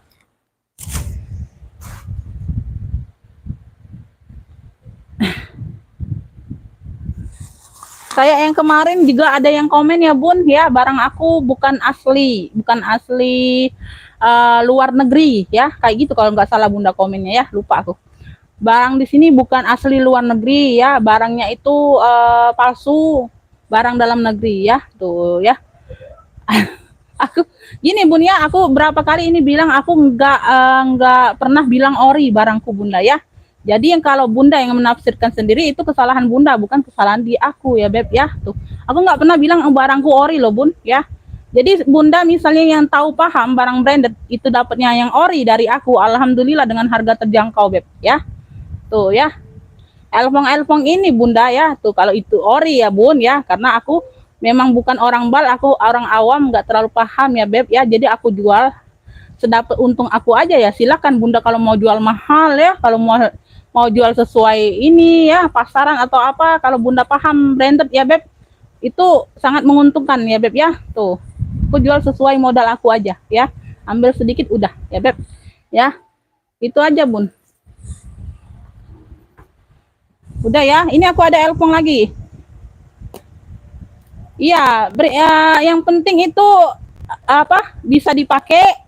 Saya yang kemarin juga ada yang komen ya bun ya, barang aku bukan asli luar negeri ya, kayak gitu kalau nggak salah bunda komennya ya, lupa aku. Barang di sini bukan asli luar negeri ya, barangnya itu palsu, barang dalam negeri ya. Tuh ya. Aku gini bun ya, aku berapa kali ini bilang aku nggak pernah bilang ori barangku bunda ya. Jadi yang kalau bunda yang menafsirkan sendiri itu kesalahan bunda, bukan kesalahan di aku ya beb ya. Tuh aku nggak pernah bilang barangku ori loh bun ya. Jadi bunda misalnya yang tahu paham barang branded itu dapatnya yang ori dari aku, alhamdulillah dengan harga terjangkau beb ya. Tuh ya, elfong ini bunda ya. Tuh kalau itu ori ya bun ya, karena aku memang bukan orang bal, aku orang awam nggak terlalu paham ya Beb ya, jadi aku jual sedapat untung aku aja ya. Silakan Bunda kalau mau jual mahal ya, kalau mau jual sesuai ini ya pasaran atau apa, kalau Bunda paham branded ya Beb, itu sangat menguntungkan ya Beb ya. Tuh, aku jual sesuai modal aku aja ya, ambil sedikit udah ya Beb ya, itu aja Bun. Udah ya, ini aku ada elpong lagi. Iya, yang penting itu apa, bisa dipakai,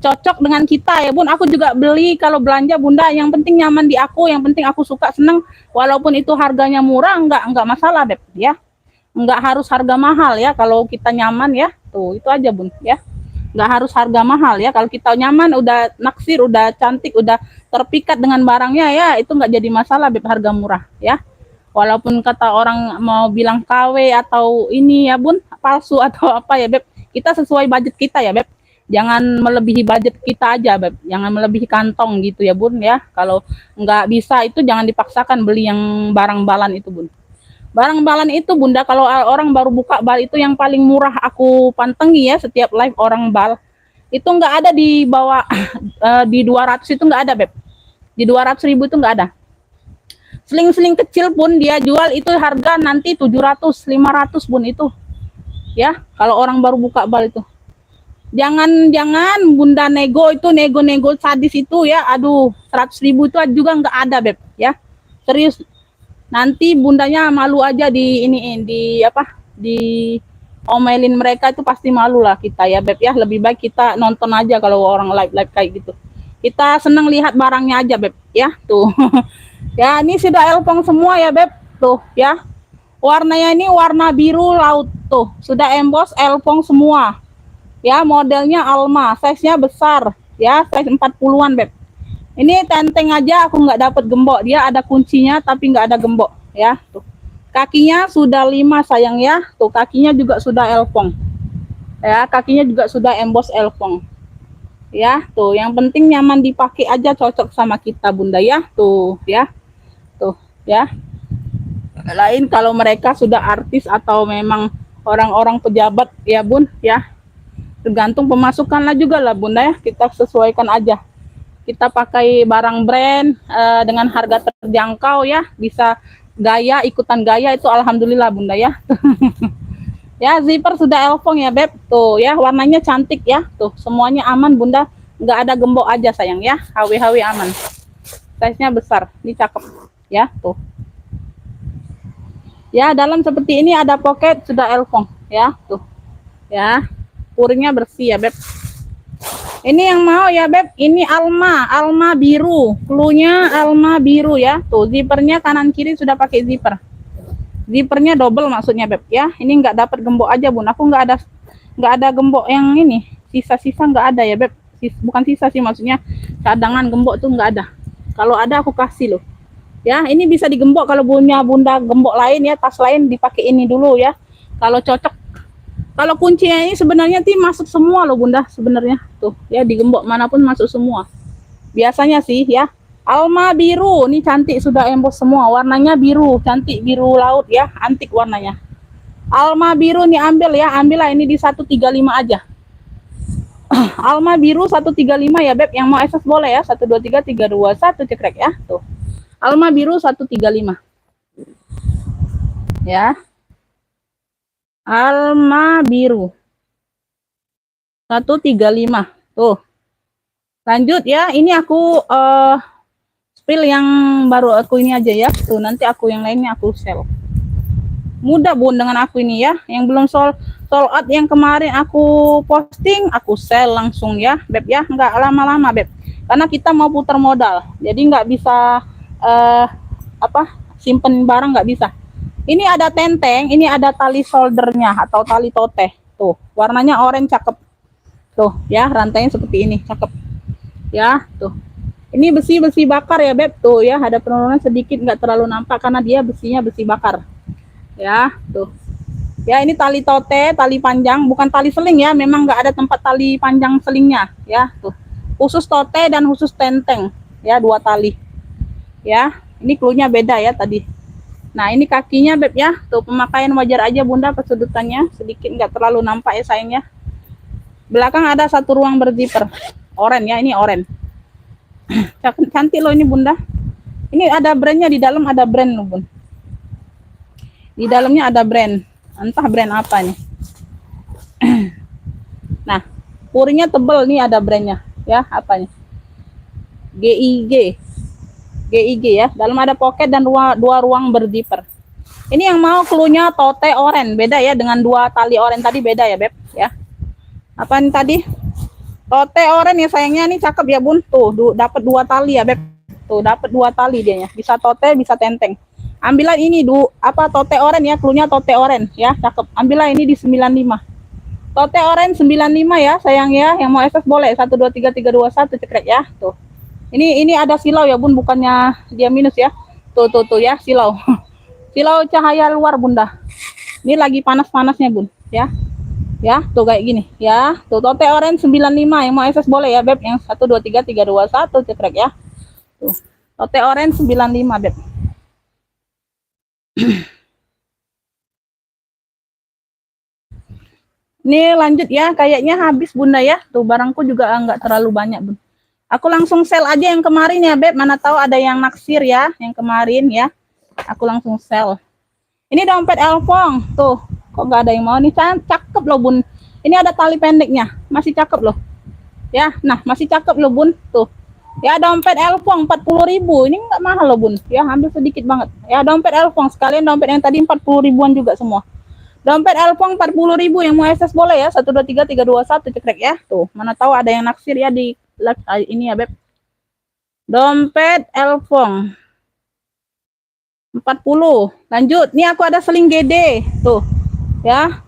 cocok dengan kita ya Bun. Aku juga beli kalau belanja Bunda, yang penting nyaman di aku, yang penting aku suka, seneng, walaupun itu harganya murah enggak masalah Beb ya. Enggak harus harga mahal ya, kalau kita nyaman ya. Tuh, itu aja Bun ya. Enggak harus harga mahal ya, kalau kita nyaman, udah naksir, udah cantik, udah terpikat dengan barangnya ya, itu enggak jadi masalah Beb, harga murah ya. Walaupun kata orang mau bilang KW atau ini ya Bun, palsu atau apa ya Beb, kita sesuai budget kita ya Beb. Jangan melebihi budget kita aja Beb, jangan melebihi kantong gitu ya Bun ya. Kalau nggak bisa itu jangan dipaksakan beli yang barang balan itu Bun. Barang balan itu Bunda, kalau orang baru buka bal itu yang paling murah aku pantengi ya, setiap live orang bal itu nggak ada di bawah di 200 itu nggak ada Beb. Di 200.000 itu nggak ada. Seling-seling kecil pun dia jual itu harga nanti 700, 500 Bun itu. Ya, kalau orang baru buka bal itu. Jangan Bunda nego itu, nego-nego sadis itu ya. Aduh, 100.000 itu juga nggak ada Beb ya. Serius. Nanti Bundanya malu aja di ini, di apa? Di omelin mereka itu pasti malu lah kita ya Beb ya. Lebih baik kita nonton aja kalau orang live kayak gitu. Kita seneng lihat barangnya aja Beb ya. Tuh. Ya, ini sudah elpong semua ya Beb. Tuh ya. Warnanya ini warna biru laut tuh. Sudah emboss elpong semua. Ya, modelnya Alma, size-nya besar ya, size 40-an Beb. Ini tenteng aja aku nggak dapat gembok. Dia ada kuncinya tapi nggak ada gembok ya. Tuh. Kakinya sudah 5 sayang ya. Tuh, kakinya juga sudah elpong. Ya, kakinya juga sudah emboss elpong. Ya, tuh, yang penting nyaman dipakai aja, cocok sama kita Bunda ya. Tuh ya. Tuh ya, lain kalau mereka sudah artis atau memang orang-orang pejabat ya Bun ya, tergantung pemasukan lah juga lah Bunda ya, kita sesuaikan aja, kita pakai barang brand dengan harga terjangkau ya, bisa gaya, ikutan gaya itu alhamdulillah Bunda ya. Ya, zipper sudah elpong ya Beb, tuh ya, warnanya cantik ya, tuh semuanya aman Bunda, nggak ada gembok aja sayang ya, HW aman, size nya besar, ini cakep ya. Tuh ya, dalam seperti ini ada pocket sudah elpong ya. Tuh ya, puringnya bersih ya Beb. Ini yang mau ya Beb, ini Alma biru, cluenya Alma biru ya. Tuh, zippernya kanan kiri sudah pakai zipper, zippernya double maksudnya Beb ya. Ini nggak dapat gembok aja Bun, aku nggak ada gembok yang ini, sisa-sisa nggak ada ya Beb. Bukan sisa sih, maksudnya cadangan gembok tuh nggak ada. Kalau ada aku kasih loh. Ya, ini bisa digembok kalau punya Bunda gembok lain ya, tas lain dipakai ini dulu ya. Kalau cocok. Kalau kuncinya ini sebenarnya sih masuk semua loh Bunda sebenarnya. Tuh ya, digembok manapun masuk semua. Biasanya sih ya. Alma biru, ini cantik sudah emboss semua. Warnanya biru, cantik biru laut ya, antik warnanya. Alma biru nih ambil ya, ambillah ini di 135 aja. Alma biru 135 ya Beb, yang mau SS boleh ya. 1 2 3 3 2 1 cekrek ya. Tuh. Alma biru 135 ya, Alma biru 135 tuh. Lanjut ya, ini aku spill yang baru aku ini aja ya. Tuh, nanti aku yang lainnya aku sell. Mudah Bun dengan aku ini ya, yang belum sold out yang kemarin aku posting aku sell langsung ya Beb ya, nggak lama-lama Beb, karena kita mau putar modal, jadi nggak bisa simpen barang, nggak bisa. Ini ada tenteng, ini ada tali soldernya atau tali toteh. Tuh, warnanya oranye cakep. Tuh ya, rantainya seperti ini, cakep. Ya, tuh. Ini besi bakar ya Beb. Tuh ya, ada penurunan sedikit, nggak terlalu nampak karena dia besinya besi bakar. Ya, tuh. Ya, ini tali toteh, tali panjang, bukan tali seling ya. Memang nggak ada tempat tali panjang selingnya. Ya, tuh. Khusus toteh dan khusus tenteng. Ya, 2 tali. Ya, ini cluenya beda ya tadi. Nah, ini kakinya Beb ya. Tuh pemakaian wajar aja Bunda, kesudutannya sedikit nggak terlalu nampak ya sayangnya. Belakang ada satu ruang berzipper. Oren ya, ini oren. Cantik loh ini Bunda. Ini ada brandnya di dalam, ada brand loh Bun. Di dalamnya ada brand. Entah brand apa nih. Nah, purinya tebel nih, ada brandnya ya, apa nih? GIG. GIG ya. Dalam ada pocket dan dua ruang berzipper. Ini yang mau cluenya tote oren, beda ya dengan dua tali oren tadi, beda ya Beb ya. Apa nih tadi? Tote oren ya sayangnya, nih cakep ya Bun. Tuh, dapat dua tali ya Beb. Tuh, dapat dua tali dia ya. Bisa tote, bisa tenteng. Ambillah ini tote oren ya, cluenya tote oren ya, cakep. Ambillah ini di 95. Tote oren 95 ya sayang ya. Yang mau SS boleh 123 321 cekrek ya. Tuh. Ini ada silau ya Bun, bukannya dia minus ya. Tuh ya, silau. Silau cahaya luar Bunda. Ini lagi panas-panasnya Bun ya. Ya, tuh kayak gini ya. Tuh tote orange 95, yang mau SS boleh ya Beb, yang 123 321 cekrek ya. Tuh. Tote orange 95 Beb. Ini lanjut ya, kayaknya habis Bunda ya. Tuh barangku juga nggak terlalu banyak Bun. Aku langsung sell aja yang kemarin ya Beb, mana tahu ada yang naksir ya, yang kemarin ya. Aku langsung sell. Ini dompet Elfong, tuh kok nggak ada yang mau nih, cakep loh Bun. Ini ada tali pendeknya, masih cakep loh ya. Nah, masih cakep loh Bun, tuh ya. Dompet Elfong 40.000, ini nggak mahal loh Bun ya, ambil sedikit banget ya. Dompet Elfong sekalian, dompet yang tadi 40 ribuan juga semua. Dompet Elfong 40.000, yang mau SS boleh ya, 123 321 cekrek ya. Tuh, mana tahu ada yang naksir ya di live ini ya Beb. Dompet Elfong 40. Lanjut, nih aku ada seling GD tuh ya.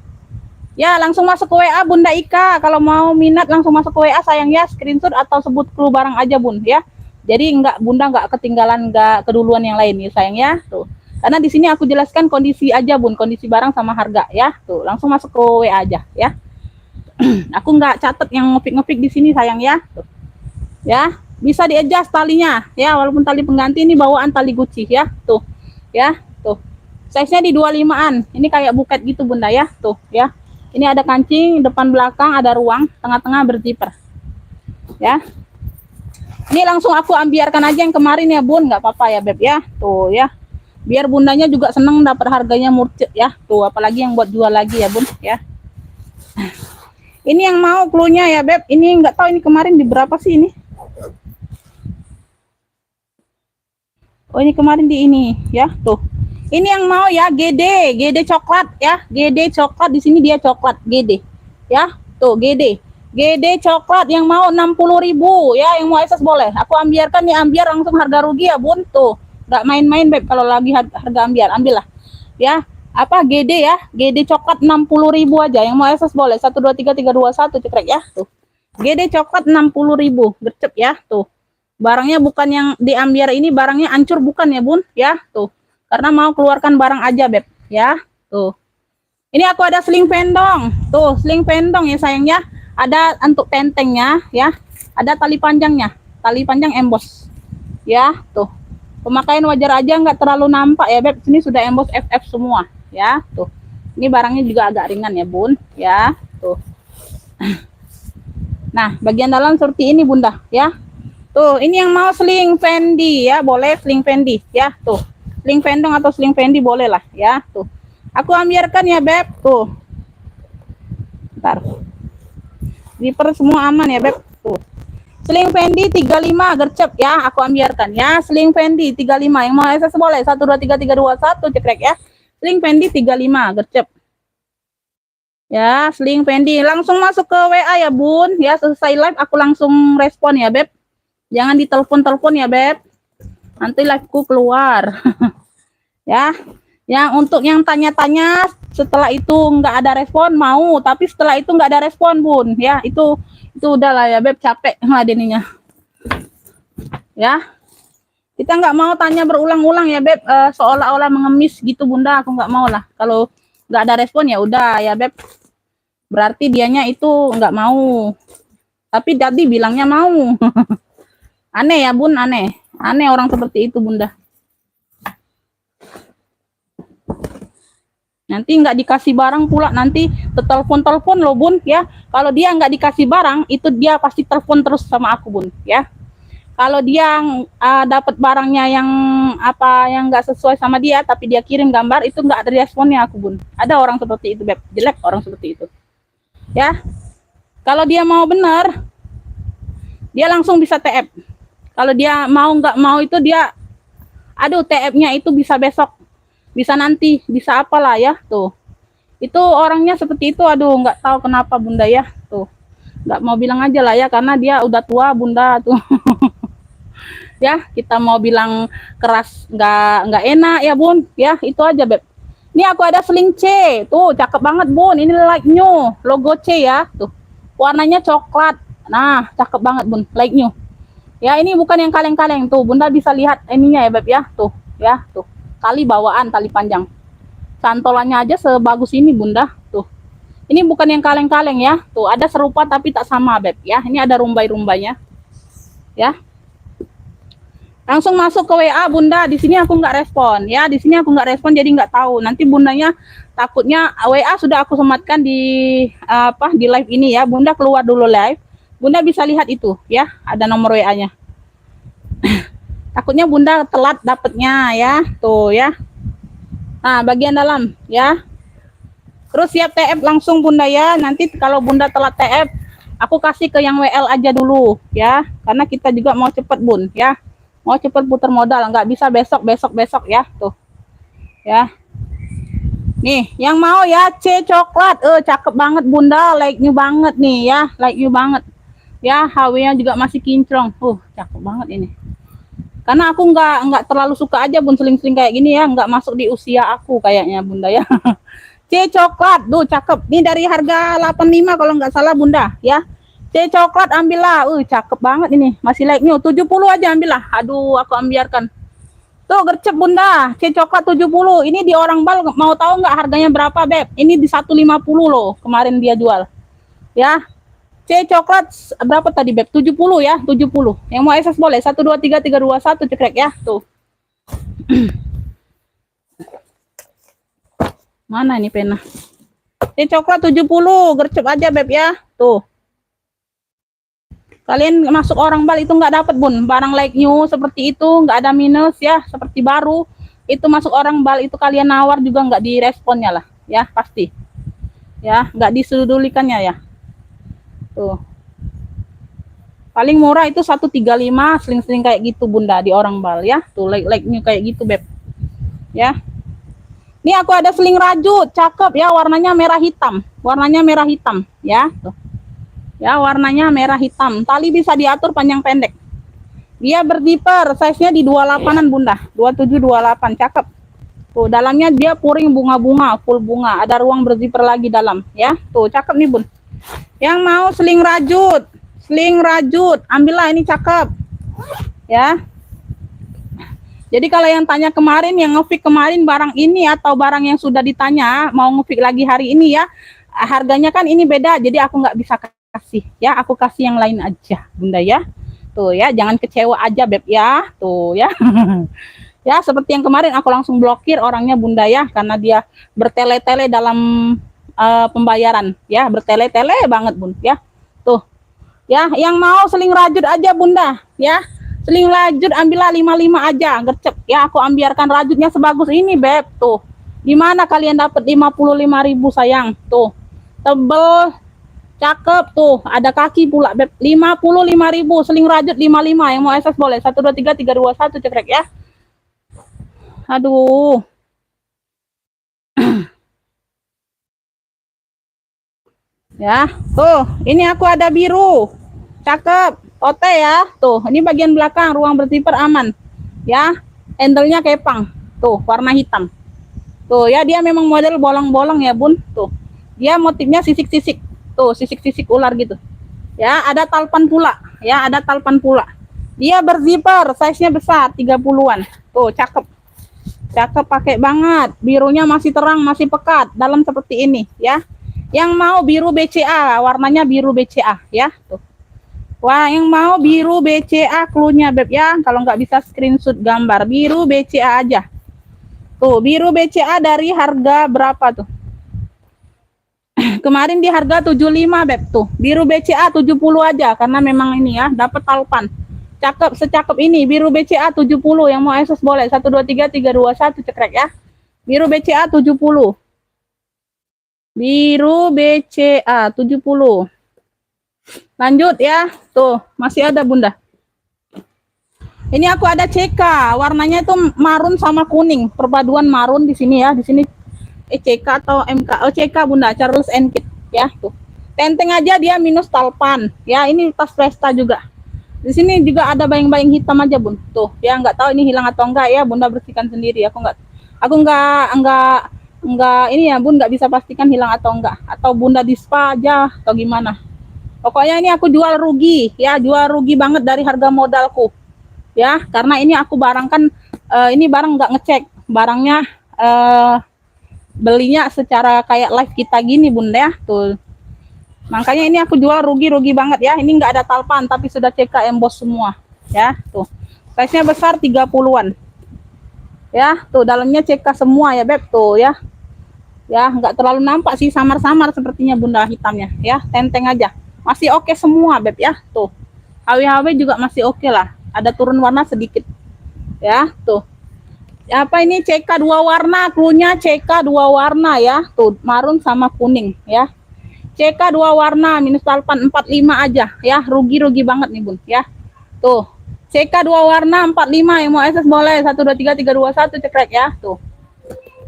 Ya, langsung masuk ke WA Bunda Ika. Kalau mau minat langsung masuk ke WA sayang ya, screenshot atau sebut clue barang aja Bun ya. Jadi Bunda nggak ketinggalan, nggak keduluan yang lain ya sayang ya. Tuh. Karena di sini aku jelaskan kondisi aja Bun, kondisi barang sama harga ya. Tuh, langsung masuk ke WA aja ya. Aku nggak catat yang ngepik-ngepik di sini sayang ya. Tuh. Ya, bisa di-adjust talinya ya, walaupun tali pengganti ini bawaan tali Gucci ya. Tuh. Ya, tuh. Size-nya di 25-an. Ini kayak buket gitu Bunda ya. Tuh ya. Ini ada kancing, depan belakang ada ruang, tengah-tengah berzipper. Ya. Ini langsung aku ambiarkan aja yang kemarin ya Bun, nggak apa-apa ya Beb ya. Tuh ya. Biar Bundanya juga seneng dapat harganya murcet ya. Tuh, apalagi yang buat jual lagi ya Bun ya. Ini yang mau cluenya ya Beb. Ini nggak tahu ini kemarin di berapa sih ini. Oh, ini kemarin di ini ya. Tuh. Ini yang mau ya, GD coklat ya, GD coklat, di sini dia coklat GD ya. Tuh GD coklat, yang mau 60.000 ya, yang mau SS boleh. Aku ambiarkan nih, ambiar langsung harga rugi ya Bun. Tuh, nggak main-main Beb kalau lagi harga ambiar, ambillah ya. Apa GD ya, GD coklat 60.000 aja, yang mau SS boleh 123 321 cekrek ya. Tuh GD coklat 60.000 gercep ya. Tuh barangnya bukan yang diambiar ini, barangnya hancur bukan ya Bun ya. Tuh, karena mau keluarkan barang aja Beb ya. Tuh, ini aku ada sling pendong. Tuh, sling pendong ya sayang ya. Ada untuk tentengnya ya, ada tali panjangnya, tali panjang emboss ya. Tuh, pemakaian wajar aja, nggak terlalu nampak ya Beb. Sini sudah emboss FF semua ya. Tuh, ini barangnya juga agak ringan ya Bun ya. Tuh, nah bagian dalam seperti ini Bunda ya. Tuh, ini yang mau sling Fendi ya, boleh sling Fendi ya. Tuh, sling pendong atau sling Fendi boleh lah ya. Tuh, aku ambiarkan ya Beb. Tuh, bentar, zipper semua aman ya Beb. Tuh, sling Fendi 35 gercep ya, aku ambiarkan ya. Sling Fendi 35, yang mau SS boleh 123 321 cekrek ya. Sling Fendi 35 gercep ya. Sling Fendi langsung masuk ke WA ya Bun ya. Selesai live aku langsung respon ya Beb. Jangan ditelepon-telepon ya Beb, nanti live-ku keluar. Ya, yang untuk yang tanya-tanya setelah itu nggak ada respon mau, tapi setelah itu nggak ada respon Bun ya. Itu udahlah ya Beb, capek ngeladeninya ya. Kita nggak mau tanya berulang-ulang ya Beb, seolah-olah mengemis gitu Bunda. Aku nggak mau lah. Kalau nggak ada respon ya udah ya Beb, berarti dianya itu nggak mau, tapi tadi bilangnya mau. Aneh ya Bun, aneh orang seperti itu Bunda. Nanti nggak dikasih barang pula, nanti telepon loh bun ya. Kalau dia nggak dikasih barang, itu dia pasti telepon terus sama aku bun ya. Kalau dia dapat barangnya yang apa yang nggak sesuai sama dia, tapi dia kirim gambar, itu nggak ada responnya aku bun. Ada orang seperti itu beb, jelek orang seperti itu ya. Kalau dia mau benar, dia langsung bisa TF. Kalau dia mau nggak mau itu dia, aduh TF-nya itu bisa besok, bisa nanti, bisa apalah ya tuh. Itu orangnya seperti itu, aduh nggak tahu kenapa bunda ya tuh. Nggak mau bilang aja lah ya, karena dia udah tua bunda tuh. Ya kita mau bilang keras nggak enak ya bun ya, itu aja beb. Ini aku ada seling C tuh, cakep banget bun, ini like new logo C ya tuh, warnanya coklat. Nah cakep banget bun, like new ya. Ini bukan yang kaleng-kaleng tuh, bunda bisa lihat ininya ya beb ya tuh tali bawaan, tali panjang, cantolannya aja sebagus ini bunda tuh. Ini bukan yang kaleng-kaleng ya tuh, ada serupa tapi tak sama beb ya. Ini ada rumbai-rumbainya ya. Langsung masuk ke WA bunda. Di sini aku nggak respon ya, di sini aku nggak respon, jadi nggak tahu. Nanti bundanya takutnya WA sudah aku sematkan di di live ini ya. Bunda keluar dulu live, bunda bisa lihat itu ya, ada nomor WA-nya. Takutnya bunda telat dapatnya ya tuh ya. Nah bagian dalam ya. Terus siap TF langsung bunda ya. Nanti kalau bunda telat TF, aku kasih ke yang WL aja dulu ya, karena kita juga mau cepet bun ya, mau cepet putar modal, nggak bisa besok ya tuh ya. Nih yang mau ya C coklat, cakep banget bunda, like new banget nih ya, like new banget ya. HW-nya juga masih kinclong, cakep banget ini. Karena aku nggak terlalu suka aja bun seling-seling kayak gini ya, nggak masuk di usia aku kayaknya bunda ya. C coklat, tuh cakep. Ini dari harga 85 kalau nggak salah bunda ya. C coklat ambillah, cakep banget ini, masih like new, 70 aja ambillah. Aduh aku ambiarkan. Tuh gercep bunda, C coklat 70. Ini di orang bal, mau tahu nggak harganya berapa beb? Ini di 150 loh, kemarin dia jual. Ya. C coklat berapa tadi beb? 70 ya, 70. Yang mau SS boleh, 123321 cekrek ya, tuh. Mana ini pena? C coklat 70, gercep aja beb ya, tuh. Kalian masuk orang bal itu nggak dapat bun, barang like new seperti itu nggak ada minus ya, seperti baru itu masuk orang bal itu kalian nawar juga nggak diresponnya lah ya, pasti ya, nggak disudulikannya ya. Tuh paling murah itu 135, seling-seling kayak gitu bunda di orang bal ya, tuh like new kayak gitu beb ya. Ini aku ada seling rajut cakep ya, warnanya merah hitam ya tuh ya, warnanya merah hitam, tali bisa diatur panjang pendek, dia berzipper, size-nya di 28an bunda, 27 28, cakep tuh. Dalamnya dia puring bunga-bunga, full bunga, ada ruang berzipper lagi dalam ya, tuh cakep nih bun. Yang mau seling rajut ambillah, ini cakep ya. Jadi kalau yang tanya kemarin, yang nge-fix kemarin barang ini atau barang yang sudah ditanya mau nge-fix lagi hari ini ya, harganya kan ini beda, jadi aku nggak bisa kasih ya, aku kasih yang lain aja bunda ya. Tuh ya, jangan kecewa aja beb ya, tuh ya. Ya seperti yang kemarin aku langsung blokir orangnya bunda ya, karena dia bertele-tele dalam pembayaran ya, bertele-tele banget bun ya. Tuh ya, yang mau seling rajut aja bunda ya, seling rajut ambillah 55 aja, gercep ya. Aku ambiarkan rajutnya sebagus ini beb, tuh gimana kalian dapat 55.000 sayang, tuh tebel cakep tuh, ada kaki pula beb, 55.000 seling rajut 55. Yang mau SS boleh, 123321 cekrek ya. Aduh ya, tuh ini aku ada biru cakep ote ya, tuh ini bagian belakang ruang berzipper aman ya, handle-nya kepang tuh, warna hitam tuh ya. Dia memang model bolong-bolong ya bun, tuh dia motifnya sisik-sisik tuh, sisik-sisik ular gitu ya. Ada talpan pula ya, ada talpan pula. Dia berzipper, size-nya besar 30-an tuh, cakep pakai banget. Birunya masih terang, masih pekat dalam seperti ini ya. Yang mau biru BCA, warnanya biru BCA ya tuh. Wah yang mau biru BCA cluenya beb ya, kalau nggak bisa screenshot gambar, biru BCA aja Tuh, biru BCA dari harga berapa tuh? Kemarin di harga 75 Beb tuh. Biru BCA 70 aja karena memang ini ya, dapat talpan. Cakep secakep ini biru BCA 70 yang mau Asus boleh 123 321 cekrek ya. Biru BCA 70. Biru BCA 70. Lanjut ya. Tuh, masih ada Bunda. Ini aku ada CK, warnanya itu marun sama kuning, perpaduan marun di sini ya. Di sini CK atau MK, oh CK Bunda, Charles and Kit ya tuh. Tenteng aja dia minus talpan. Ya, ini tas Presta juga. Di sini juga ada bayang-bayang hitam aja Bun. Tuh, ya nggak tahu ini hilang atau enggak ya, Bunda bersihkan sendiri. Aku enggak ini ya Bun, nggak bisa pastikan hilang atau enggak. Atau Bunda di spa aja atau gimana. Pokoknya ini aku jual rugi ya, jual rugi banget dari harga modalku. Ya, karena ini aku barang kan ini barang nggak ngecek. Barangnya belinya secara kayak live kita gini Bunda ya. Tuh. Makanya ini aku jual rugi banget ya. Ini nggak ada talpan tapi sudah CK emboss semua ya. Tuh. Size-nya besar 30-an. Ya, tuh dalamnya CK semua ya Beb tuh ya. Ya, nggak terlalu nampak sih, samar-samar sepertinya Bunda hitamnya ya. Tenteng aja. Masih oke semua Beb ya. Tuh. HW-HW juga masih oke lah. Ada turun warna sedikit. Ya, tuh. Apa ini CK 2 warna, cluenya CK 2 warna ya. Tuh, marun sama kuning ya. CK 2 warna minus talpan 45 aja ya. Rugi banget nih Bun ya. Tuh. CK 2 warna 45 yang mau SS boleh 123 321 cekrek ya. Tuh.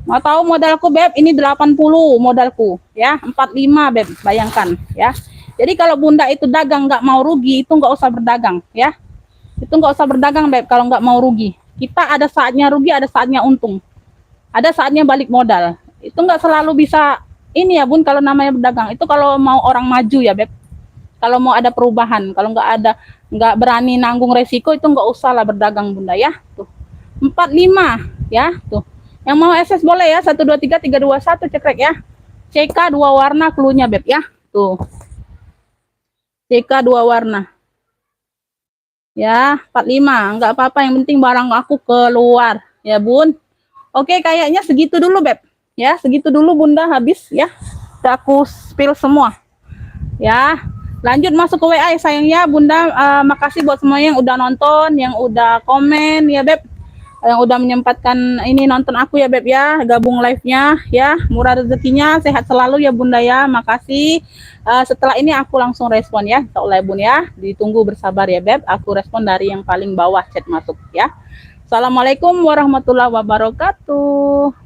Mau tahu modalku Beb? Ini 80 modalku ya. 45 Beb, bayangkan ya. Jadi kalau Bunda itu dagang nggak mau rugi, itu nggak usah berdagang ya. Itu nggak usah berdagang Beb kalau nggak mau rugi. Kita ada saatnya rugi, ada saatnya untung. Ada saatnya balik modal. Itu nggak selalu bisa ini ya Bun kalau namanya berdagang. Itu kalau mau orang maju ya Beb. Kalau mau ada perubahan, kalau nggak berani nanggung resiko itu nggak usah lah berdagang Bunda ya. Tuh. 45 ya, tuh. Yang mau SS boleh ya 123 321 cekrek ya. CK 2 warna cluenya Beb ya. Tuh. CK 2 warna. Ya, 45. Enggak apa-apa, yang penting barang aku keluar. Ya, Bun. Oke, kayaknya segitu dulu, Beb. Ya, segitu dulu Bunda habis ya. Udah aku spill semua. Ya, lanjut masuk ke WA sayangnya Bunda. Makasih buat semua yang udah nonton, yang udah komen ya, Beb. Yang udah menyempatkan ini nonton aku ya Beb ya, gabung live-nya ya, murah rezekinya, sehat selalu ya Bunda ya, makasih. Setelah ini aku langsung respon ya, insyaallah Bun ya, ditunggu bersabar ya Beb, aku respon dari yang paling bawah chat masuk ya. Assalamualaikum warahmatullahi wabarakatuh.